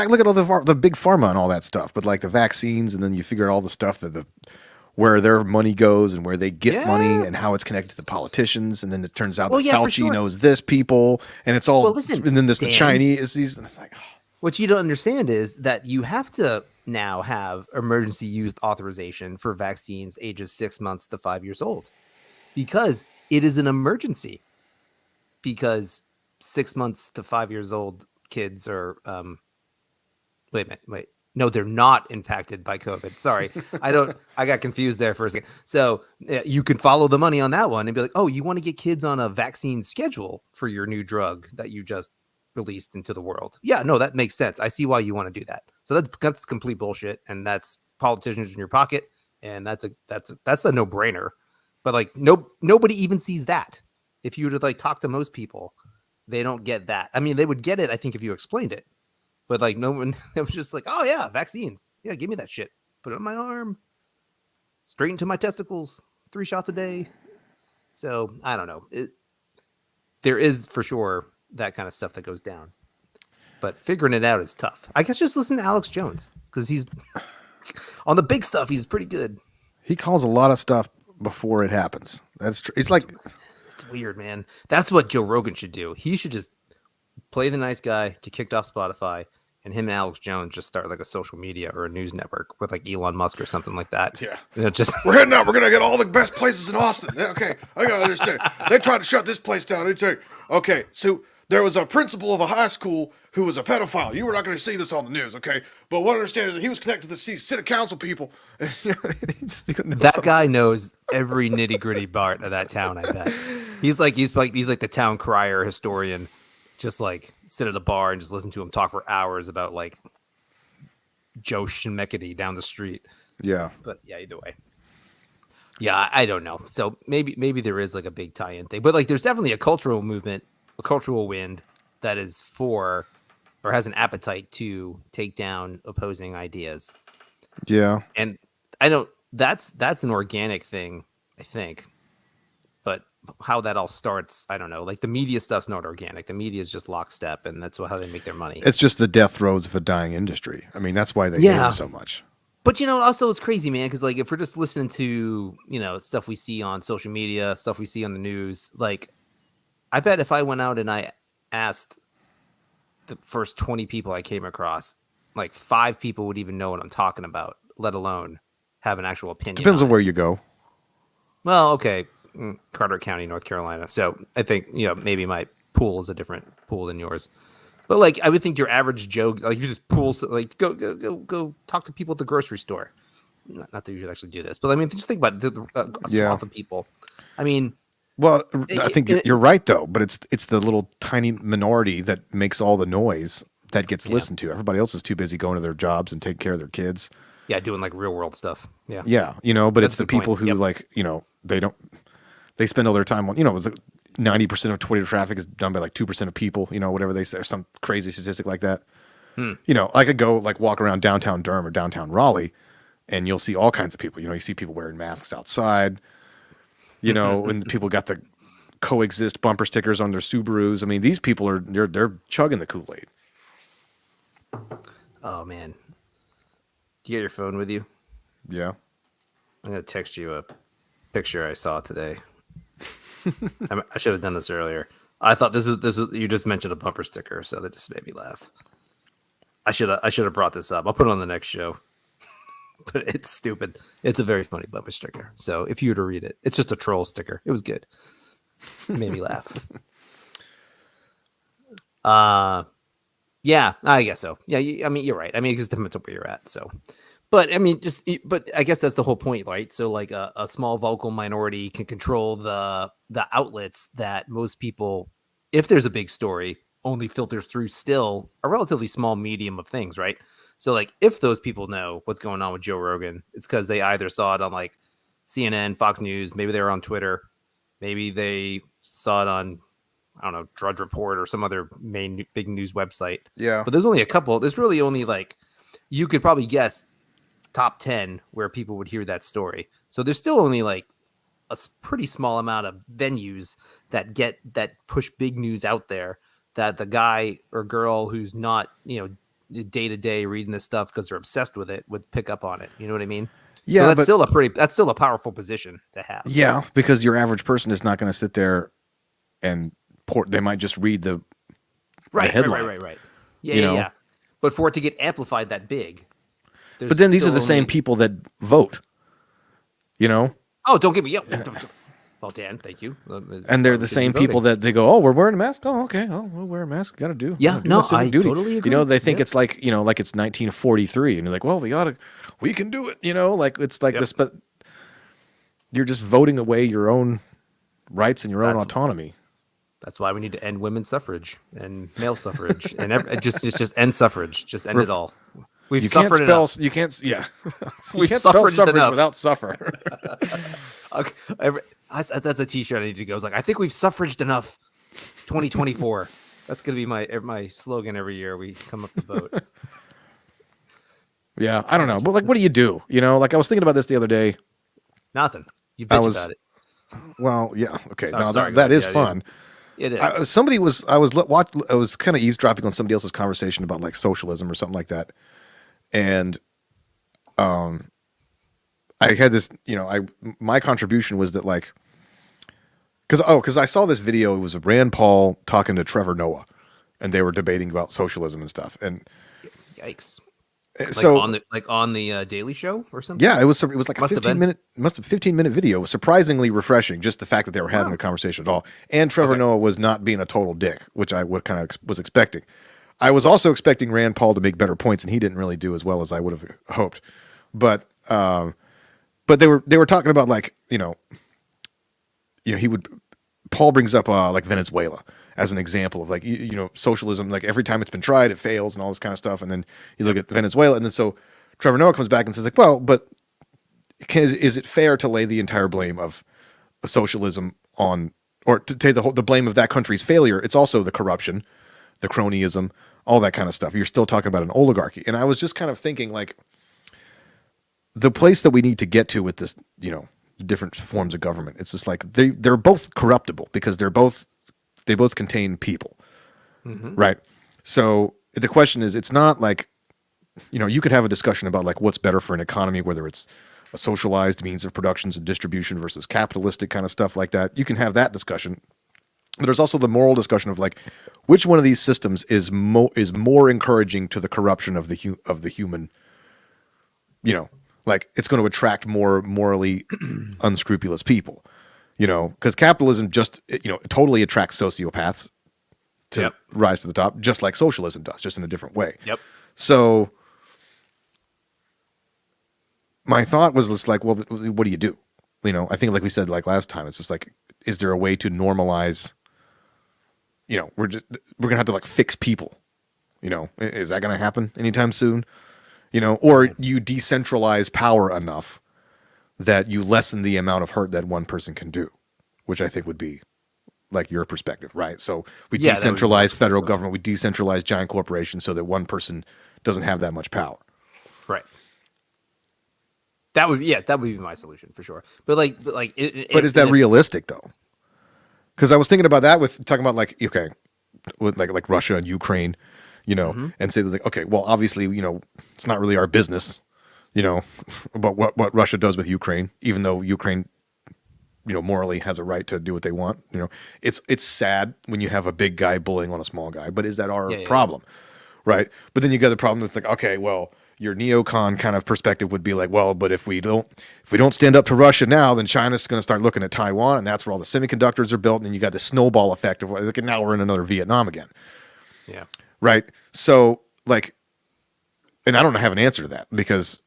Speaker 2: look at all the big pharma and all that stuff. But like the vaccines, and then you figure out all the stuff that where their money goes and where they get money
Speaker 1: Yeah.
Speaker 2: and how it's connected to the politicians. And then it turns out
Speaker 1: Well,
Speaker 2: that
Speaker 1: yeah, for
Speaker 2: Fauci
Speaker 1: sure.
Speaker 2: knows this people, and it's all.
Speaker 1: Well, listen,
Speaker 2: and then there's the
Speaker 1: Dan.
Speaker 2: Chinese. And it's like,
Speaker 1: what you don't understand is that you have to now have emergency use authorization for vaccines ages 6 months to 5 years old because it is an emergency. Because 6 months to 5 years old kids are wait a minute, No, they're not impacted by COVID. Sorry. I got confused there for a second. So you can follow the money on that one and be like, oh, you want to get kids on a vaccine schedule for your new drug that you just released into the world. Yeah, no, that makes sense. I see why you want to do that. So that's complete bullshit. And that's politicians in your pocket. And that's a no brainer. But like, nobody even sees that. If you were to like talk to most people, they don't get that. I mean, they would get it, I think, if you explained it. But like no one, it was just like, oh yeah, vaccines. Yeah, give me that shit. Put it on my arm. Straight into my testicles. 3 shots a day. So I don't know. There is for sure that kind of stuff that goes down. But figuring it out is tough. I guess just listen to Alex Jones because he's on the big stuff. He's pretty good.
Speaker 2: He calls a lot of stuff before it happens. That's true. It's like
Speaker 1: it's weird, man. That's what Joe Rogan should do. He should just play the nice guy, get kicked off Spotify, and him and Alex Jones just start like a social media or a news network with like Elon Musk or something like that.
Speaker 2: Yeah.
Speaker 1: You know, just
Speaker 2: we're heading out. We're gonna get all the best places in Austin. Yeah, okay, I gotta understand. They tried to shut this place down. Okay, so there was a principal of a high school who was a pedophile. You were not going to see this on the news, okay? But what I understand is that he was connected to the city council people.
Speaker 1: that guy knows every nitty gritty part of that town. I bet he's like the town crier historian. Just like sit at a bar and just listen to him talk for hours about like Joe Schmekety down the street.
Speaker 2: Yeah,
Speaker 1: but yeah, either way. Yeah, I don't know. So maybe there is like a big tie-in thing, but like there's definitely a cultural movement, a cultural wind that is for or has an appetite to take down opposing ideas.
Speaker 2: Yeah,
Speaker 1: and I don't. That's an organic thing, I think. But how that all starts, I don't know. Like the media stuff's not organic. The media is just lockstep, and that's how they make their money.
Speaker 2: It's just the death throes of a dying industry. I mean, that's why they hate it so much.
Speaker 1: But you know, also it's crazy, man. Because like if we're just listening to stuff we see on social media, stuff we see on the news, like I bet if I went out and I asked the first 20 people I came across, like 5 people would even know what I'm talking about, let alone have an actual opinion.
Speaker 2: Depends on where you go.
Speaker 1: Well, okay. Carter County, North Carolina. So I think, maybe my pool is a different pool than yours. But like, I would think your average Joe, like you just pool, like go talk to people at the grocery store. Not that you should actually do this, but I mean, just think about a swath of people. I mean,
Speaker 2: well, I think you're right though, but it's the little tiny minority that makes all the noise that gets listened to. Everybody else is too busy going to their jobs and taking care of their kids.
Speaker 1: Yeah, doing like real world stuff. Yeah.
Speaker 2: Yeah, but that's it's the people who like, they spend all their time on, 90% of Twitter traffic is done by like 2% of people, whatever they say, or some crazy statistic like that. I could go like walk around downtown Durham or downtown Raleigh and you'll see all kinds of people. You see people wearing masks outside, and people got the coexist bumper stickers on their Subarus. I mean, these people they're chugging the Kool-Aid.
Speaker 1: Oh man. Do you get your phone with you?
Speaker 2: Yeah.
Speaker 1: I'm going to text you a picture I saw today. I should have done this earlier. I thought this was you just mentioned a bumper sticker, so that just made me laugh. I should have brought this up. I'll put it on the next show. But it's stupid. It's a very funny bumper sticker. So if you were to read it, it's just a troll sticker. It was good. It made me laugh. Yeah, I guess so. Yeah, I mean, you're right. I mean, it just depends on where you're at. So, but I mean, but I guess that's the whole point, right? So, like a small vocal minority can control the outlets that most people, if there's a big story, only filters through still a relatively small medium of things, right? So, like, if those people know what's going on with Joe Rogan, it's because they either saw it on like CNN, Fox News, maybe they were on Twitter, maybe they saw it on, I don't know, Drudge Report or some other main big news website.
Speaker 2: Yeah.
Speaker 1: But there's only a couple. There's really only like, you could probably guess top 10 where people would hear that story. So there's still only like a pretty small amount of venues that push big news out there that the guy or girl who's not, day to day reading this stuff because they're obsessed with it would pick up on it. You know what I mean?
Speaker 2: Yeah.
Speaker 1: So that's still a powerful position to have.
Speaker 2: Yeah. Because your average person is not going to sit there and they might just read the headline.
Speaker 1: Right. Yeah. But for it to get amplified that big.
Speaker 2: But then these are the same people that vote,
Speaker 1: Oh, don't get me. Well, Dan, thank you.
Speaker 2: And they're the same people that they go, oh, we're wearing a mask. Oh, okay. Oh, we'll wear a mask. Got to do.
Speaker 1: Yeah,
Speaker 2: gotta do
Speaker 1: no,
Speaker 2: my civic
Speaker 1: I
Speaker 2: duty.
Speaker 1: totally agree.
Speaker 2: You know, they think
Speaker 1: Yep.
Speaker 2: it's like, you know, like it's 1943, and you're like, well, we can do it. You know, like it's like
Speaker 1: Yep.
Speaker 2: this, but you're just voting away your own rights and your own
Speaker 1: That's-
Speaker 2: autonomy.
Speaker 1: That's why we need to end women's suffrage and male suffrage and just end suffrage. Just end it all. We've
Speaker 2: You can't
Speaker 1: suffered
Speaker 2: spell.
Speaker 1: enough.
Speaker 2: You can't. Yeah. you
Speaker 1: We've
Speaker 2: can't spell
Speaker 1: suffered
Speaker 2: suffrage
Speaker 1: enough.
Speaker 2: without suffer.
Speaker 1: Okay, that's a T-shirt I need to go. It's like I think we've suffraged enough. 2024. That's gonna be my slogan every year we come up to vote.
Speaker 2: Yeah, I don't know, but like, what do you do? You know, like I was thinking about this the other day.
Speaker 1: Nothing. You
Speaker 2: I
Speaker 1: bitch
Speaker 2: was-
Speaker 1: about it.
Speaker 2: Well, yeah, okay,
Speaker 1: Oh,
Speaker 2: no,
Speaker 1: sorry,
Speaker 2: that
Speaker 1: go ahead.
Speaker 2: is
Speaker 1: Yeah, it
Speaker 2: fun.
Speaker 1: It is.
Speaker 2: I was kind of eavesdropping on somebody else's conversation about like socialism or something like that, and I had this, you know, my contribution was that like, because I saw this video. It was Rand Paul talking to Trevor Noah, and they were debating about socialism and stuff, and
Speaker 1: Yikes.
Speaker 2: so
Speaker 1: on the Daily Show or something.
Speaker 2: yeah, it was like a
Speaker 1: Must have been.
Speaker 2: 15-minute video. It was surprisingly refreshing, just the fact that they were having a conversation at all. And Trevor Noah was not being a total dick, which I would kind of was expecting. I was also expecting Rand Paul to make better points, and he didn't really do as well as I would have hoped. But they were talking about like Paul brings up like Venezuela as an example of like you know, socialism, like every time it's been tried it fails and all this kind of stuff, and then you look at Venezuela, and then so Trevor Noah comes back and says like, well, but is it fair to lay the entire blame of socialism on, or to take the blame of that country's failure? It's also the corruption, the cronyism, all that kind of stuff. You're still talking about an oligarchy. And I was just kind of thinking like the place that we need to get to with this, you know, different forms of government. It's just like they're both corruptible because they both contain people, right? So the question is, it's not like, you know, you could have a discussion about like what's better for an economy, whether it's a socialized means of productions and distribution versus capitalistic kind of stuff like that. You can have that discussion. But there's also the moral discussion of like which one of these systems is more encouraging to the corruption of the human. You know, like it's going to attract more morally unscrupulous people. You know, because capitalism just, you know, totally attracts sociopaths to
Speaker 1: Yep.
Speaker 2: rise to the top, just like socialism does, just in a different way.
Speaker 1: Yep.
Speaker 2: So my thought was just like, well, what do you do? You know, I think like we said like last time, it's just like, is there a way to normalize? You know, we're gonna have to like fix people. You know, is that gonna happen anytime soon? You know, or you decentralize power enough that you lessen the amount of hurt that one person can do, which I think would be like your perspective, right? So we
Speaker 1: Yeah, that would be
Speaker 2: decentralize federal government, we decentralize giant corporations so that one person doesn't have that much power.
Speaker 1: Right. That would be my solution for sure. But
Speaker 2: Is that realistic though? Because I was thinking about that with talking about like, okay, with like Russia and Ukraine, you know, and say like, okay, well, obviously, you know, it's not really our business, you know, about what Russia does with Ukraine, even though Ukraine, you know, morally has a right to do what they want. You know, it's sad when you have a big guy bullying on a small guy, but is that our problem? Right. But then you got the problem that's like, okay, well, your neocon kind of perspective would be like, well, but if we don't stand up to Russia now, then China's going to start looking at Taiwan, and that's where all the semiconductors are built, and then you got the snowball effect of like, now we're in another Vietnam again.
Speaker 1: Yeah.
Speaker 2: Right. So like, and I don't have an answer to that because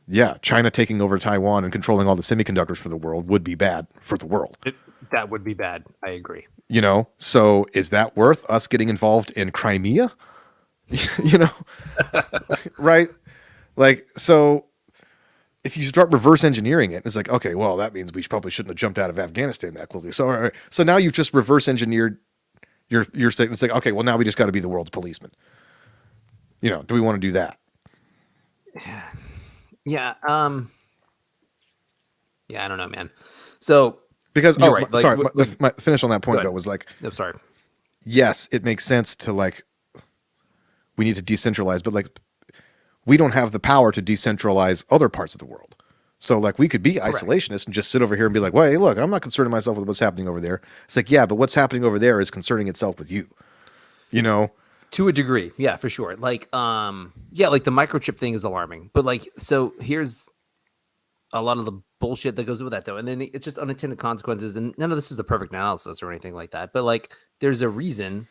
Speaker 2: yeah, China taking over Taiwan and controlling all the semiconductors for the world would be bad for the world.
Speaker 1: That would be bad. I agree.
Speaker 2: You know, so is that worth us getting involved in Crimea? You know, right? Like, so if you start reverse engineering it, it's like, okay, well, that means we probably shouldn't have jumped out of Afghanistan that quickly. So, all right, so now you've just reverse engineered your statement. It's like, okay, well, now we just got to be the world's policeman. You know, do we want to do that?
Speaker 1: Yeah. Yeah, I don't know, man. So
Speaker 2: Because
Speaker 1: You're right, like,
Speaker 2: sorry,
Speaker 1: like-
Speaker 2: my finish on that point
Speaker 1: Go ahead.
Speaker 2: though was like,
Speaker 1: I'm sorry.
Speaker 2: yes, it makes sense to like, we need to decentralize, but like, we don't have the power to decentralize other parts of the world. So like, we could be isolationists and just sit over here and be like, well, hey, look, I'm not concerning myself with what's happening over there. It's like, yeah, but what's happening over there is concerning itself with you. You know,
Speaker 1: To a degree, yeah, for sure. Like, yeah, like the microchip thing is alarming, but like, so here's a lot of the bullshit that goes with that though, and then it's just unintended consequences. And none of this is a perfect analysis or anything like that. But like, there's a reason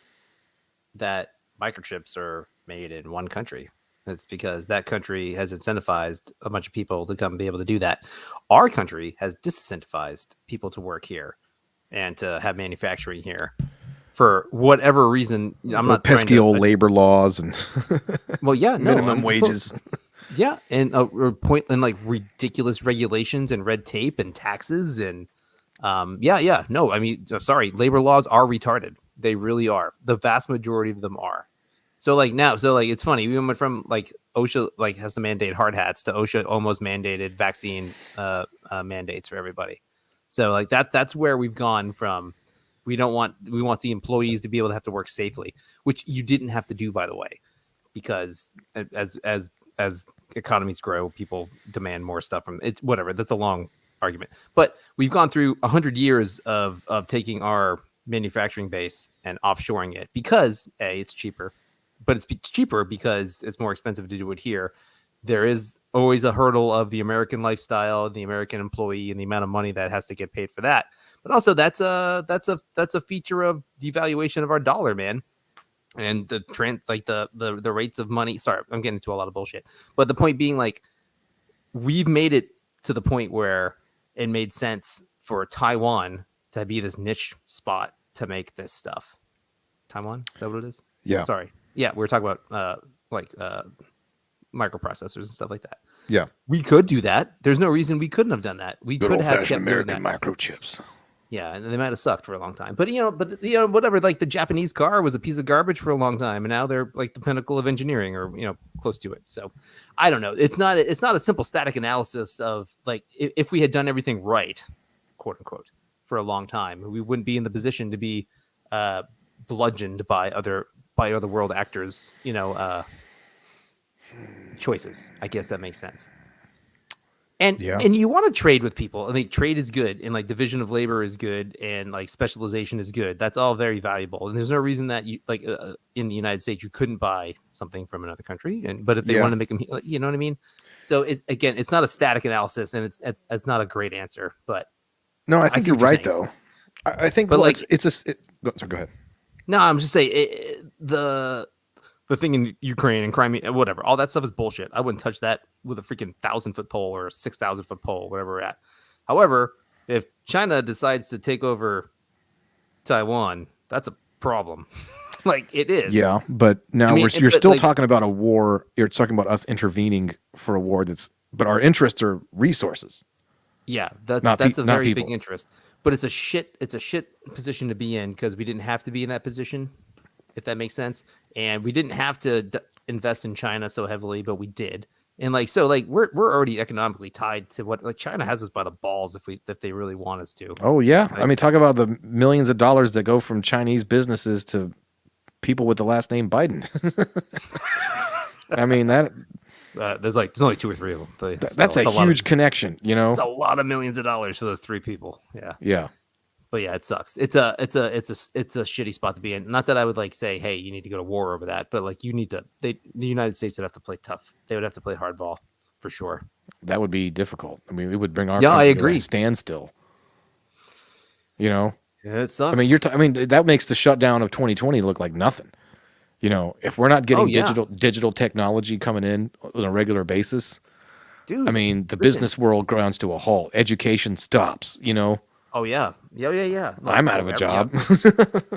Speaker 1: that microchips are made in one country. It's because that country has incentivized a bunch of people to come be able to do that. Our country has disincentivized people to work here and to have manufacturing here for whatever reason. I'm not trying
Speaker 2: pesky
Speaker 1: to-
Speaker 2: old labor laws and
Speaker 1: Well, yeah, no,
Speaker 2: minimum
Speaker 1: I'm-
Speaker 2: wages.
Speaker 1: Yeah, and like ridiculous regulations and red tape and taxes and no, I mean, I'm sorry, labor laws are retarded. They really are. The vast majority of them are. So like it's funny. We went from like OSHA like has to mandate hard hats to OSHA almost mandated vaccine mandates for everybody. So like that's where we've gone from. We want the employees to be able to have to work safely, which you didn't have to do, by the way, because as economies grow, people demand more stuff from it. Whatever. That's a long argument, but we've gone through 100 years of taking our manufacturing base and offshoring it because it's cheaper, but it's cheaper because it's more expensive to do it here. There is always a hurdle of the American lifestyle, the American employee, and the amount of money that has to get paid for that. But also that's a feature of devaluation of our dollar, man. And the trend, like the rates of money. Sorry, I'm getting into a lot of bullshit. But the point being, like, we've made it to the point where it made sense for Taiwan to be this niche spot to make this stuff. Taiwan, is that what it is?
Speaker 2: Yeah.
Speaker 1: Sorry. Yeah, we were talking about microprocessors and stuff like that.
Speaker 2: Yeah.
Speaker 1: We could do that. There's no reason we couldn't have done that. We
Speaker 2: Good
Speaker 1: could
Speaker 2: old
Speaker 1: have
Speaker 2: fashioned
Speaker 1: kept doing
Speaker 2: American
Speaker 1: that.
Speaker 2: microchips.
Speaker 1: Yeah, and they might have sucked for a long time. But whatever. Like the Japanese car was a piece of garbage for a long time, and now they're like the pinnacle of engineering, or close to it. So I don't know. It's not a simple static analysis of like if we had done everything right, quote unquote, for a long time, we wouldn't be in the position to be bludgeoned by other world actors. Choices. I guess that makes sense. And
Speaker 2: Yeah.
Speaker 1: and you want to trade with people. I mean, trade is good, and like division of labor is good, and like specialization is good. That's all very valuable. And there's no reason that you like in the United States you couldn't buy something from another country. But if they
Speaker 2: Yeah.
Speaker 1: want to make them, you know what I mean. So it's not a static analysis, and it's not a great answer. But
Speaker 2: No, I think
Speaker 1: see
Speaker 2: you're
Speaker 1: what you're
Speaker 2: right
Speaker 1: saying.
Speaker 2: though. I think,
Speaker 1: But,
Speaker 2: well,
Speaker 1: like-
Speaker 2: go ahead.
Speaker 1: no, I'm just saying the thing in Ukraine and Crimea, whatever, all that stuff is bullshit. I wouldn't touch that with a freaking 1,000-foot pole or a 6,000-foot pole, whatever we're at. However, if China decides to take over Taiwan, that's a problem. Like it is.
Speaker 2: Yeah, but now
Speaker 1: I mean,
Speaker 2: you're
Speaker 1: but,
Speaker 2: still
Speaker 1: like-
Speaker 2: talking about a war. You're talking about us intervening for a war but our interests are resources.
Speaker 1: Yeah, that's
Speaker 2: Not
Speaker 1: a
Speaker 2: not
Speaker 1: very big
Speaker 2: people.
Speaker 1: interest. But it's a shit position to be in because we didn't have to be in that position, if that makes sense. And we didn't have to invest in China so heavily, but we did. And like so, like we're already economically tied to what like China has us by the balls if they really want us to.
Speaker 2: Oh yeah, I
Speaker 1: Right.
Speaker 2: mean, talk about the millions of dollars that go from Chinese businesses to people with the last name Biden. I mean
Speaker 1: There's only 2 or 3 of them. But
Speaker 2: that's a huge connection, you know.
Speaker 1: It's a lot of millions of dollars for those 3 people. Yeah.
Speaker 2: Yeah,
Speaker 1: But yeah, it sucks. It's a shitty spot to be in. Not that I would like say, hey, you need to go to war over that, but like you need to. The United States would have to play tough. They would have to play hardball for sure.
Speaker 2: that would be difficult. I mean, it would bring our
Speaker 1: Yeah, I
Speaker 2: country to a
Speaker 1: agree.
Speaker 2: standstill. You know,
Speaker 1: Yeah, it sucks.
Speaker 2: I mean, I mean, that makes the shutdown of 2020 look like nothing. You know, if we're not getting
Speaker 1: Oh, yeah.
Speaker 2: digital technology coming in on a regular basis,
Speaker 1: dude.
Speaker 2: I mean, the
Speaker 1: listen.
Speaker 2: business world grounds to a halt. Education stops. You know,
Speaker 1: Oh yeah. Like,
Speaker 2: I'm out of a
Speaker 1: yeah.
Speaker 2: job.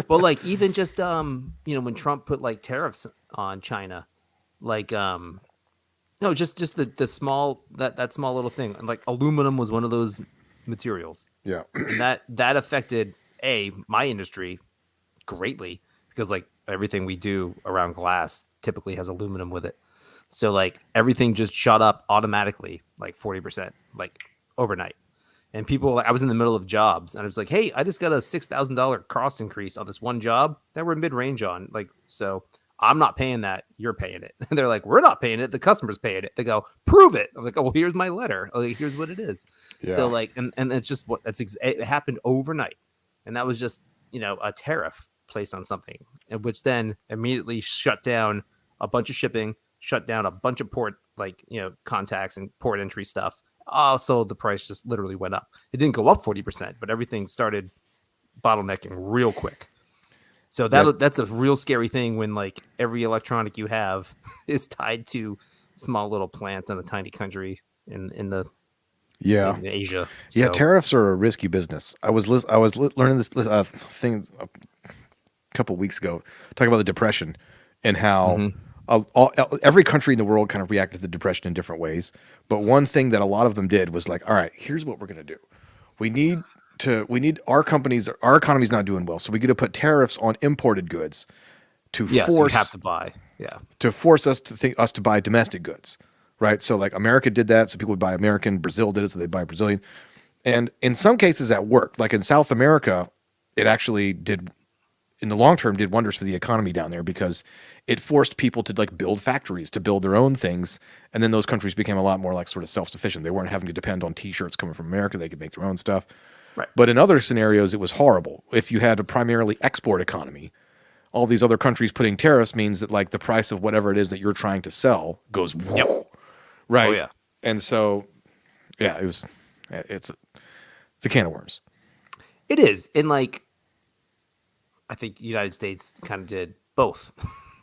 Speaker 1: Well, like even just when Trump put like tariffs on China, like no, just the small that small little thing. Like aluminum was one of those materials.
Speaker 2: Yeah.
Speaker 1: And that affected my industry greatly because like everything we do around glass typically has aluminum with it. So like everything just shot up automatically like 40%, like overnight. And people, like, I was in the middle of jobs and I was like, hey, I just got a $6,000 cost increase on this one job that we're mid range on. Like, so I'm not paying that. You're paying it. And they're like, we're not paying it. The customer's paying it. They go, prove it. I'm like, oh, well, here's my letter. Like, here's what it is.
Speaker 2: Yeah.
Speaker 1: So like, and it's just it happened overnight. And that was just, a tariff placed on something, and which then immediately shut down a bunch of shipping, shut down a bunch of port, contacts and port entry stuff So the price just literally went up. It didn't go up 40%, but everything started bottlenecking real quick. So that's a real scary thing when like every electronic you have is tied to small little plants in a tiny country in
Speaker 2: Yeah.
Speaker 1: in Asia.
Speaker 2: Yeah,
Speaker 1: So,
Speaker 2: tariffs are a risky business. I was learning this thing a couple weeks ago, talking about the Depression and how every country in the world kind of reacted to the Depression in different ways. But one thing that a lot of them did was like, all right, here's what we're going to do. We need our economy's not doing well, so we get to put tariffs on imported goods to
Speaker 1: yeah, so you
Speaker 2: force
Speaker 1: have to buy. Yeah.
Speaker 2: to force us to buy domestic goods, right? So like America did that, so people would buy American. Brazil did it, so they buy Brazilian. And in some cases that worked. Like in South America, it actually did, in the long term, did wonders for the economy down there because it forced people to like build factories, to build their own things. And then those countries became a lot more like sort of self-sufficient. They weren't having to depend on t-shirts coming from America. They could make their own stuff.
Speaker 1: Right.
Speaker 2: But in other scenarios, it was horrible. If you had a primarily export economy, all these other countries putting tariffs means that like the price of whatever it is that you're trying to sell goes whoa, right?
Speaker 1: Oh, yeah.
Speaker 2: And so, yeah, it's a can of worms.
Speaker 1: It is. And like I think the United States kind of did both.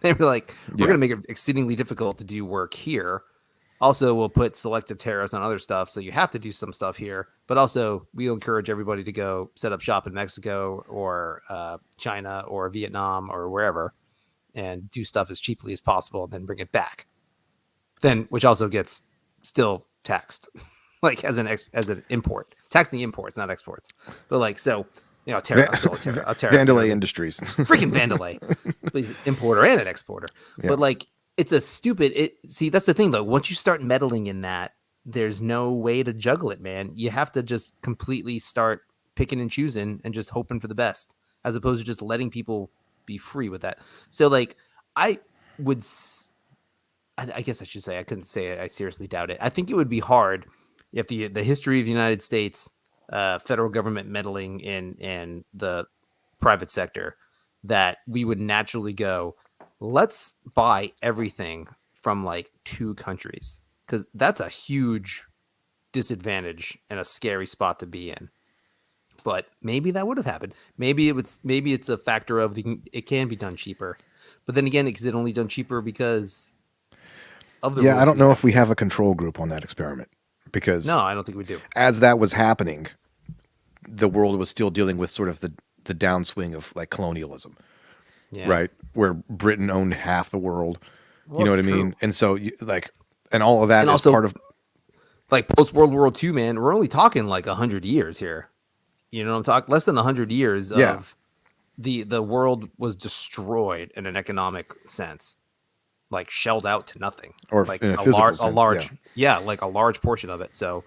Speaker 1: They were like, we're going to make it exceedingly difficult to do work here. Also, we'll put selective tariffs on other stuff, so you have to do some stuff here. But also, we encourage everybody to go set up shop in Mexico or China or Vietnam or wherever, and do stuff as cheaply as possible, and then bring it back. Then, which also gets still taxed, like as an import, taxing the imports, not exports. But like so. You know, tariff.
Speaker 2: Vandalay Industries.
Speaker 1: Freaking Vandalay. Please, importer and an exporter.
Speaker 2: Yeah.
Speaker 1: But like, it's a stupid. See, that's the thing though. Once you start meddling in that, there's no way to juggle it, man. You have to just completely start picking and choosing and just hoping for the best, as opposed to just letting people be free with that. So like, I guess I should say, I couldn't say it. I seriously doubt it. I think it would be hard if the history of the United States. Federal government meddling in the private sector, that we would naturally go, let's buy everything from like 2 countries, because that's a huge disadvantage and a scary spot to be in. But maybe that would have happened. Maybe it's a factor of it can be done cheaper, but then again, is it only done cheaper because of the rules
Speaker 2: I don't
Speaker 1: we
Speaker 2: know
Speaker 1: have?
Speaker 2: if we have a control group on that experiment. Because
Speaker 1: No, I don't think we do.
Speaker 2: as that was happening, the world was still dealing with sort of the downswing of like colonialism,
Speaker 1: Yeah.
Speaker 2: right? Where Britain owned half the world.
Speaker 1: Well,
Speaker 2: You know what I
Speaker 1: it's
Speaker 2: mean?
Speaker 1: true.
Speaker 2: And so and all of that
Speaker 1: And
Speaker 2: is
Speaker 1: also-
Speaker 2: part of,
Speaker 1: Like post World War II, man, we're only talking like 100 years here. You know what I'm talking? Less than 100 years
Speaker 2: Yeah.
Speaker 1: of the world was destroyed in an economic sense, like shelled out to nothing,
Speaker 2: Or
Speaker 1: like
Speaker 2: in a physical sense,
Speaker 1: large, like a large portion of it. So,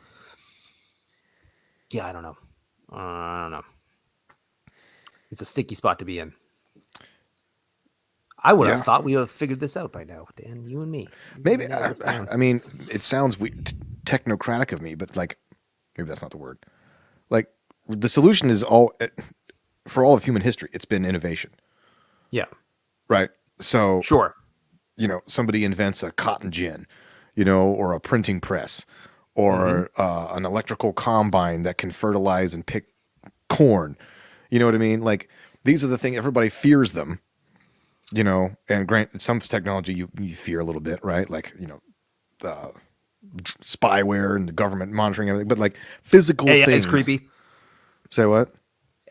Speaker 1: yeah, I don't know. It's a sticky spot to be in. I would have
Speaker 2: Yeah.
Speaker 1: thought we would have figured this out by now, Dan. You and me.
Speaker 2: maybe,
Speaker 1: We know what's going on.
Speaker 2: I mean, it sounds technocratic of me, but like, maybe that's not the word. Like, the solution is for all of human history, it's been innovation,
Speaker 1: Yeah,
Speaker 2: right? So,
Speaker 1: sure.
Speaker 2: Somebody invents a cotton gin, or a printing press, or an electrical combine that can fertilize and pick corn. You know what I mean? Like, these are the things, everybody fears them, and granted, some technology you fear a little bit, right? Like, spyware and the government monitoring everything, but like physical
Speaker 1: AI
Speaker 2: things.
Speaker 1: is creepy.
Speaker 2: Say what?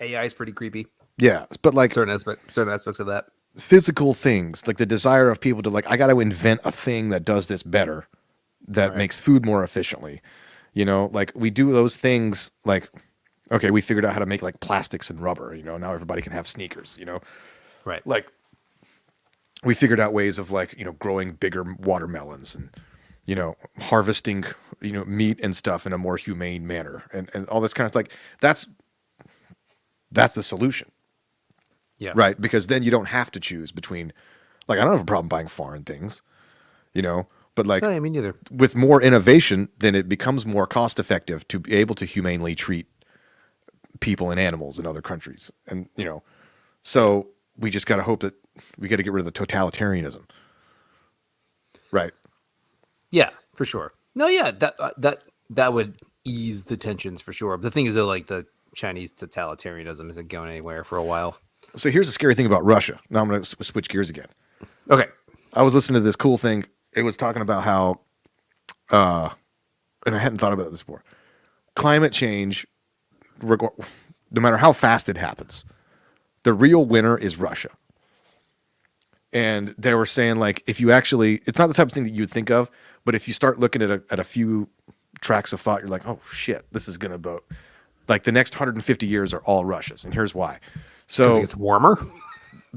Speaker 1: AI is pretty creepy.
Speaker 2: Yeah, but like
Speaker 1: Certain aspects of that.
Speaker 2: physical things, like the desire of people to like, I got to invent a thing that does this better, that makes food more efficiently. Like we do those things. Like, okay, we figured out how to make like plastics and rubber. Now everybody can have sneakers.
Speaker 1: Right.
Speaker 2: Like we figured out ways of like growing bigger watermelons and harvesting meat and stuff in a more humane manner and all this kind of like that's the solution.
Speaker 1: Yeah.
Speaker 2: Right, because then you don't have to choose between, like, I don't have a problem buying foreign things, but like
Speaker 1: No, I mean neither.
Speaker 2: with more innovation, then it becomes more cost effective to be able to humanely treat people and animals in other countries, and so we just got to hope that we got to get rid of the totalitarianism. Right.
Speaker 1: Yeah, for sure. No, yeah, that that would ease the tensions for sure. But the thing is, though, like the Chinese totalitarianism isn't going anywhere for a while.
Speaker 2: So here's the scary thing about Russia. Now I'm going to switch gears again.
Speaker 1: Okay.
Speaker 2: I was listening to this cool thing. It was talking about how, and I hadn't thought about this before. Climate change, no matter how fast it happens, the real winner is Russia. And they were saying, like, if you actually, it's not the type of thing that you would think of, but if you start looking at a few tracks of thought, you're like, oh shit, this is gonna go, like the next 150 years are all Russia's, and here's why. So
Speaker 1: It's warmer.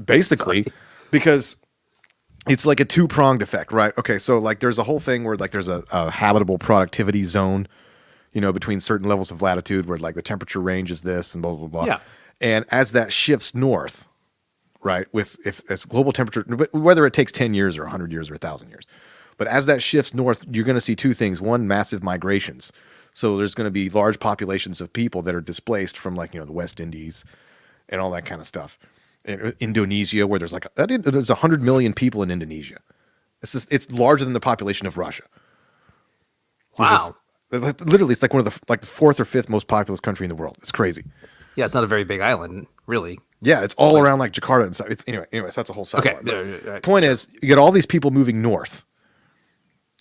Speaker 2: basically, because it's like a two-pronged effect, right? Okay, so like there's a whole thing where like there's a habitable productivity zone, between certain levels of latitude where like the temperature range is this and blah blah blah.
Speaker 1: Yeah.
Speaker 2: And as that shifts north, right, if as global temperature, whether it takes 10 years or 100 years or 1,000 years, but as that shifts north, you're going to see two things. One, massive migrations. So there's going to be large populations of people that are displaced from like, the West Indies and all that kind of stuff. In Indonesia, where there's 100 million people in Indonesia. It's larger than the population of Russia.
Speaker 1: Wow.
Speaker 2: Literally, it's like one of the fourth or fifth most populous country in the world. It's crazy.
Speaker 1: Yeah, it's not a very big island, really.
Speaker 2: Yeah, it's all around like Jakarta and stuff. Anyways, that's a whole side.
Speaker 1: Okay.
Speaker 2: Point is, you get all these people moving north,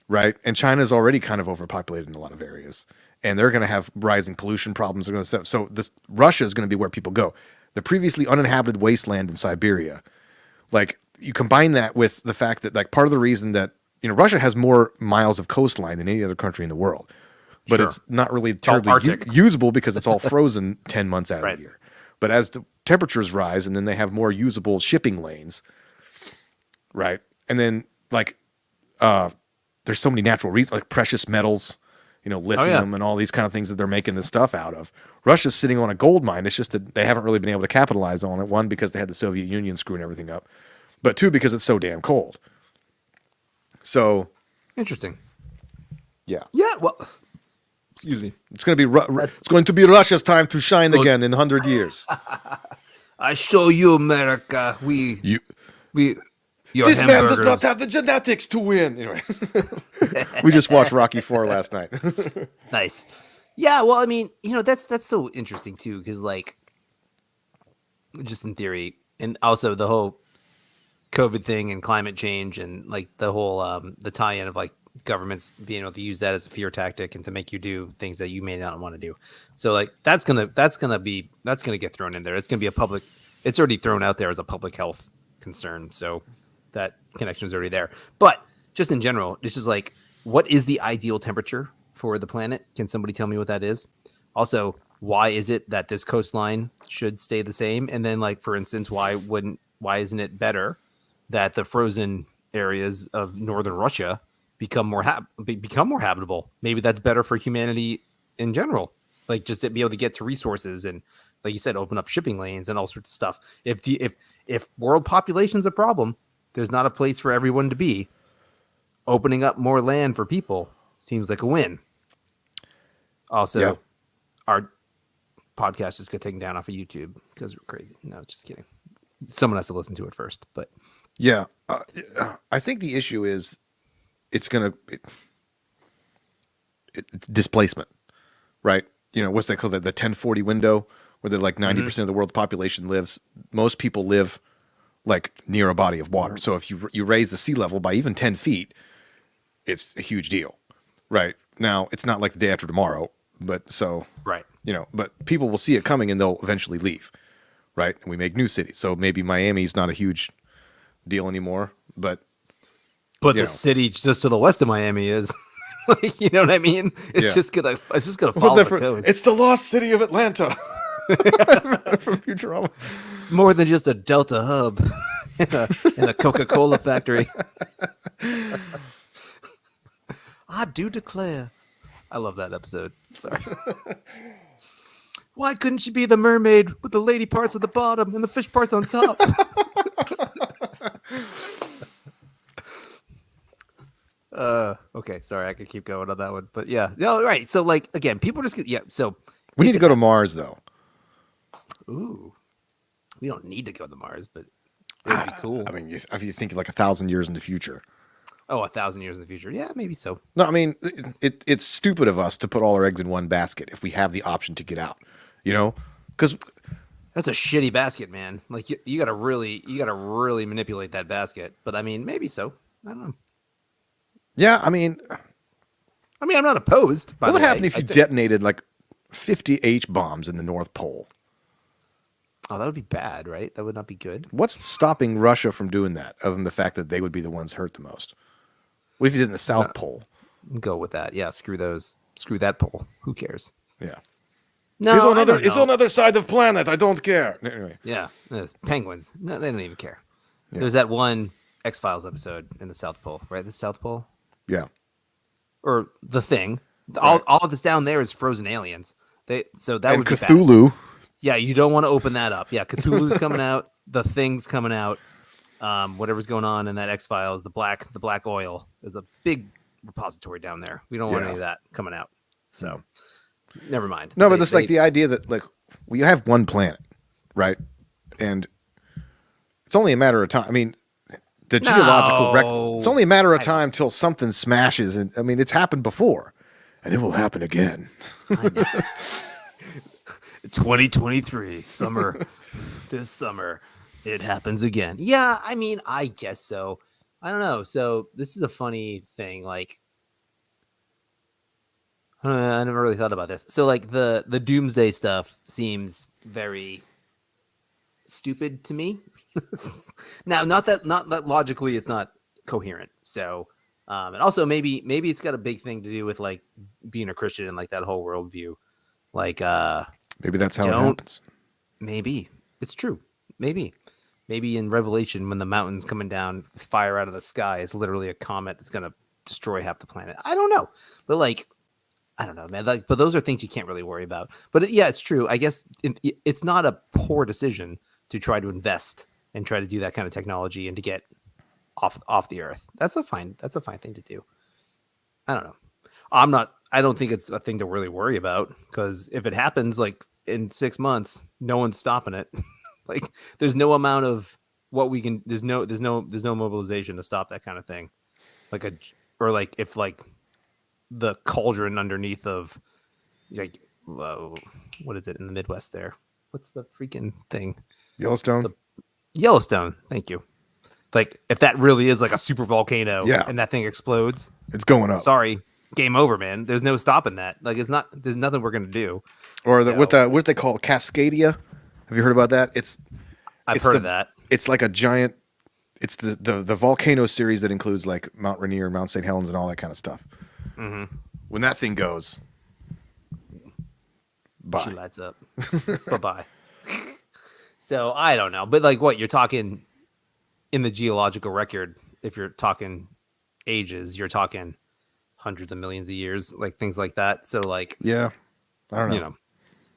Speaker 2: right? And China's already kind of overpopulated in a lot of areas, and they're going to have rising pollution problems. They're going to so Russia is going to be where people go. The previously uninhabited wasteland in Siberia, like you combine that with the fact that like part of the reason that Russia has more miles of coastline than any other country in the world, but
Speaker 1: Sure.
Speaker 2: it's not really
Speaker 1: all
Speaker 2: terribly
Speaker 1: Arctic.
Speaker 2: usable because it's all frozen 10 months out
Speaker 1: Right.
Speaker 2: of the year. But as the temperatures rise, and then they have more usable shipping lanes, right? And then like there's so many natural like precious metals, lithium and all these kind of things that they're making this stuff out of. Russia's sitting on a gold mine. It's just that they haven't really been able to capitalize on it. One, because they had the Soviet Union screwing everything up, but two, because it's so damn cold. So
Speaker 1: Interesting.
Speaker 2: yeah,
Speaker 1: Yeah. Well, excuse me.
Speaker 2: it's going to be it's going to be Russia's time to shine again in 100 years.
Speaker 1: I show you, America. Your
Speaker 2: This man does
Speaker 1: hamburgers.
Speaker 2: not have the genetics to win. Anyway, we just watched Rocky IV last night.
Speaker 1: Nice. Yeah, well, I mean, that's so interesting too, because like, just in theory, and also the whole COVID thing and climate change, and like the whole the tie-in of like governments being able to use that as a fear tactic and to make you do things that you may not want to do. So like that's gonna get thrown in there. It's gonna be it's already thrown out there as a public health concern. So that connection is already there. But just in general, it's just like, what is the ideal temperature for the planet? Can somebody tell me what that is? Also, why is it that this coastline should stay the same? And then, like, for instance, why isn't it better that the frozen areas of northern Russia become more habitable? Maybe that's better for humanity in general. Like, just to be able to get to resources and, like you said, open up shipping lanes and all sorts of stuff. If world population is a problem, there's not a place for everyone to be. Opening up more land for people seems like a win. Also,
Speaker 2: Yeah.
Speaker 1: our podcast just got taken down off of YouTube because we're crazy. No, just kidding. Someone has to listen to it first, but
Speaker 2: Yeah, I think the issue is it's displacement, right? What's they call the 1040 window, where they're like 90% of the world's population lives. Most people live like near a body of water. So if you raise the sea level by even 10 feet, it's a huge deal, right? Now it's not like the day after tomorrow, but so
Speaker 1: right.
Speaker 2: But people will see it coming and they'll eventually leave, right? And we make new cities. So maybe Miami's not a huge deal anymore, but
Speaker 1: the city just to the west of Miami is. Like, you know what I mean? It's just gonna follow the coast.
Speaker 2: It's the lost city of Atlanta from Futurama.
Speaker 1: It's more than just a Delta hub in a Coca-Cola factory. I do declare. I love that episode. Sorry. Why couldn't she be the mermaid with the lady parts at the bottom and the fish parts on top? Okay, sorry, I could keep going on that one, but yeah, right. So like again, people just So
Speaker 2: We need to go to Mars, though.
Speaker 1: ooh, we don't need to go to Mars, but it would be cool.
Speaker 2: I mean, if you think like 1,000 years in the future,
Speaker 1: Oh, 1,000 years in the future. Yeah, maybe so.
Speaker 2: No, I mean it's stupid of us to put all our eggs in one basket if we have the option to get out. You know, because
Speaker 1: That's a shitty basket, man. Like you gotta really manipulate that basket. But I mean, maybe so. I don't know.
Speaker 2: yeah, I mean,
Speaker 1: I mean, I'm not opposed. By
Speaker 2: what
Speaker 1: the
Speaker 2: would
Speaker 1: way.
Speaker 2: happen if you detonated like 50 H bombs in the North Pole?
Speaker 1: Oh, that would be bad, right? That would not be good.
Speaker 2: What's stopping Russia from doing that, other than the fact that they would be the ones hurt the most? What if you did in the South Pole?
Speaker 1: Go with that. Yeah, screw those. Screw that pole. Who cares?
Speaker 2: Yeah.
Speaker 1: No,
Speaker 2: it's on
Speaker 1: I
Speaker 2: other,
Speaker 1: don't
Speaker 2: it's
Speaker 1: know.
Speaker 2: on other side of the planet. I don't care. Anyway.
Speaker 1: Yeah, there's penguins. No, they don't even care. There's that one X-Files episode in the South Pole, right? The South Pole
Speaker 2: Yeah.
Speaker 1: or the Thing.
Speaker 2: Right.
Speaker 1: All of this down there is frozen aliens. So that
Speaker 2: And
Speaker 1: would be bad.
Speaker 2: Cthulhu.
Speaker 1: Yeah, you don't want to open that up. Yeah, Cthulhu's coming out. The Thing's coming out. Whatever's going on in that X-Files, the black oil is a big repository down there. We don't want any of that coming out. So, never mind.
Speaker 2: No, but it's like the idea that like we have one planet, right? And it's only a matter of time. I mean, the geological record. It's only a matter of time till something smashes, and I mean, it's happened before, and it will happen again.
Speaker 1: 2023 summer. This summer, it happens again. Yeah, I mean, I guess so. I don't know. So this is a funny thing. Like, I never really thought about this. So like the doomsday stuff seems very stupid to me. Now, not that logically it's not coherent. So, and also maybe it's got a big thing to do with like being a Christian and like that whole worldview. Like,
Speaker 2: Maybe that's how it
Speaker 1: Don't-
Speaker 2: happens.
Speaker 1: maybe it's true. Maybe in Revelation, when the mountain's coming down, fire out of the sky is literally a comet that's gonna destroy half the planet. I don't know, but like, I don't know, man. Like, but those are things you can't really worry about. But yeah, it's true. I guess it's not a poor decision to try to invest and try to do that kind of technology and to get off the earth. That's a fine thing to do. I don't know. I don't think it's a thing to really worry about, because if it happens like in 6 months, no one's stopping it. Like there's no amount of what we can, there's no mobilization to stop that kind of thing. Or like if like the cauldron underneath of like, what is it in the Midwest there? What's the freaking thing?
Speaker 2: Yellowstone.
Speaker 1: Yellowstone. Thank you. Like if that really is like a super volcano,
Speaker 2: Yeah.
Speaker 1: and that thing explodes,
Speaker 2: It's going up.
Speaker 1: sorry, game over, man. There's no stopping that. Like there's nothing we're gonna do.
Speaker 2: Or
Speaker 1: So-
Speaker 2: what they call Cascadia. Have you heard about that?
Speaker 1: I've
Speaker 2: It's
Speaker 1: heard
Speaker 2: the-
Speaker 1: of that.
Speaker 2: It's like a giant. It's the volcano series that includes like Mount Rainier, Mount St. Helens, and all that kind of stuff.
Speaker 1: Mm-hmm.
Speaker 2: When that thing goes, bye.
Speaker 1: She lights up. Bye bye. So I don't know, but like, what you're talking in the geological record, if you're talking ages, you're talking hundreds of millions of years, like things like that. So like,
Speaker 2: Yeah, I don't know.
Speaker 1: you know,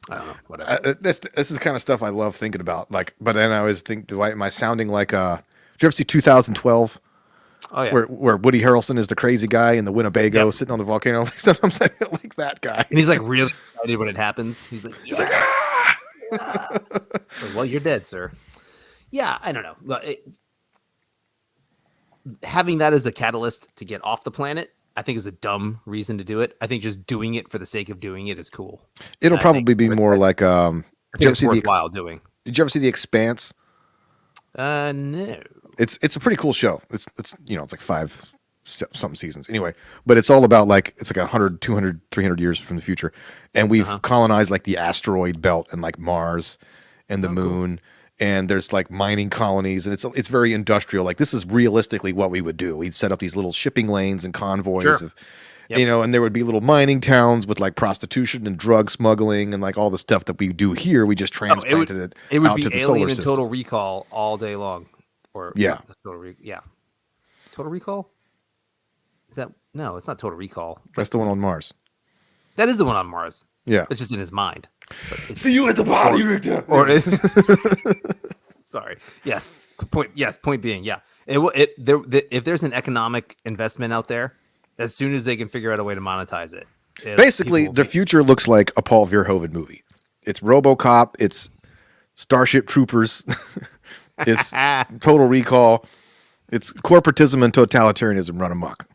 Speaker 1: I don't know, whatever.
Speaker 2: This is kind of stuff I love thinking about. Like, but then I always think, am I sounding like? Did you ever see 2012,
Speaker 1: Oh yeah.
Speaker 2: where Woody Harrelson is the crazy guy in the Winnebago
Speaker 1: Yep.
Speaker 2: sitting on the volcano? Like, sometimes I feel like that guy.
Speaker 1: And he's like really excited when it happens. He's like, yeah. Like, well, you're dead, sir. Yeah, I don't know. But having that as a catalyst to get off the planet, I think is a dumb reason to do it. I think just doing it for the sake of doing it is cool.
Speaker 2: It'll
Speaker 1: I
Speaker 2: probably
Speaker 1: think
Speaker 2: be
Speaker 1: with
Speaker 2: more
Speaker 1: that-
Speaker 2: like.
Speaker 1: I
Speaker 2: Did you
Speaker 1: think
Speaker 2: ever
Speaker 1: it's
Speaker 2: see
Speaker 1: worthwhile doing.
Speaker 2: Did you ever see the Expanse?
Speaker 1: No.
Speaker 2: It's a pretty cool show. It's it's like 5 something seasons anyway, but it's all about like it's like 100, 200, 300 years from the future, and we've colonized like the asteroid belt and like Mars and the moon, and there's like mining colonies, and it's very industrial. Like this is realistically what we would do. We'd set up these little shipping lanes and convoys
Speaker 1: Sure.
Speaker 2: of. And there would be little mining towns with like prostitution and drug smuggling and like all the stuff that we do here. We just transplanted
Speaker 1: It would
Speaker 2: out
Speaker 1: be
Speaker 2: to the
Speaker 1: Alien
Speaker 2: solar
Speaker 1: and
Speaker 2: system.
Speaker 1: Total Recall all day long. Or
Speaker 2: Yeah.
Speaker 1: yeah. Total Recall? Is that no? It's not Total Recall.
Speaker 2: That's the one on Mars.
Speaker 1: That is the one on Mars.
Speaker 2: Yeah.
Speaker 1: It's just in his mind. But it's,
Speaker 2: See you at the party, Richter.
Speaker 1: or it is. Sorry. Yes. Point being, yeah. If there's an economic investment out there, as soon as they can figure out a way to monetize it.
Speaker 2: Basically,
Speaker 1: people will
Speaker 2: the
Speaker 1: be-
Speaker 2: future looks like a Paul Verhoeven movie. It's RoboCop. It's Starship Troopers. It's Total Recall. It's corporatism and totalitarianism run amok.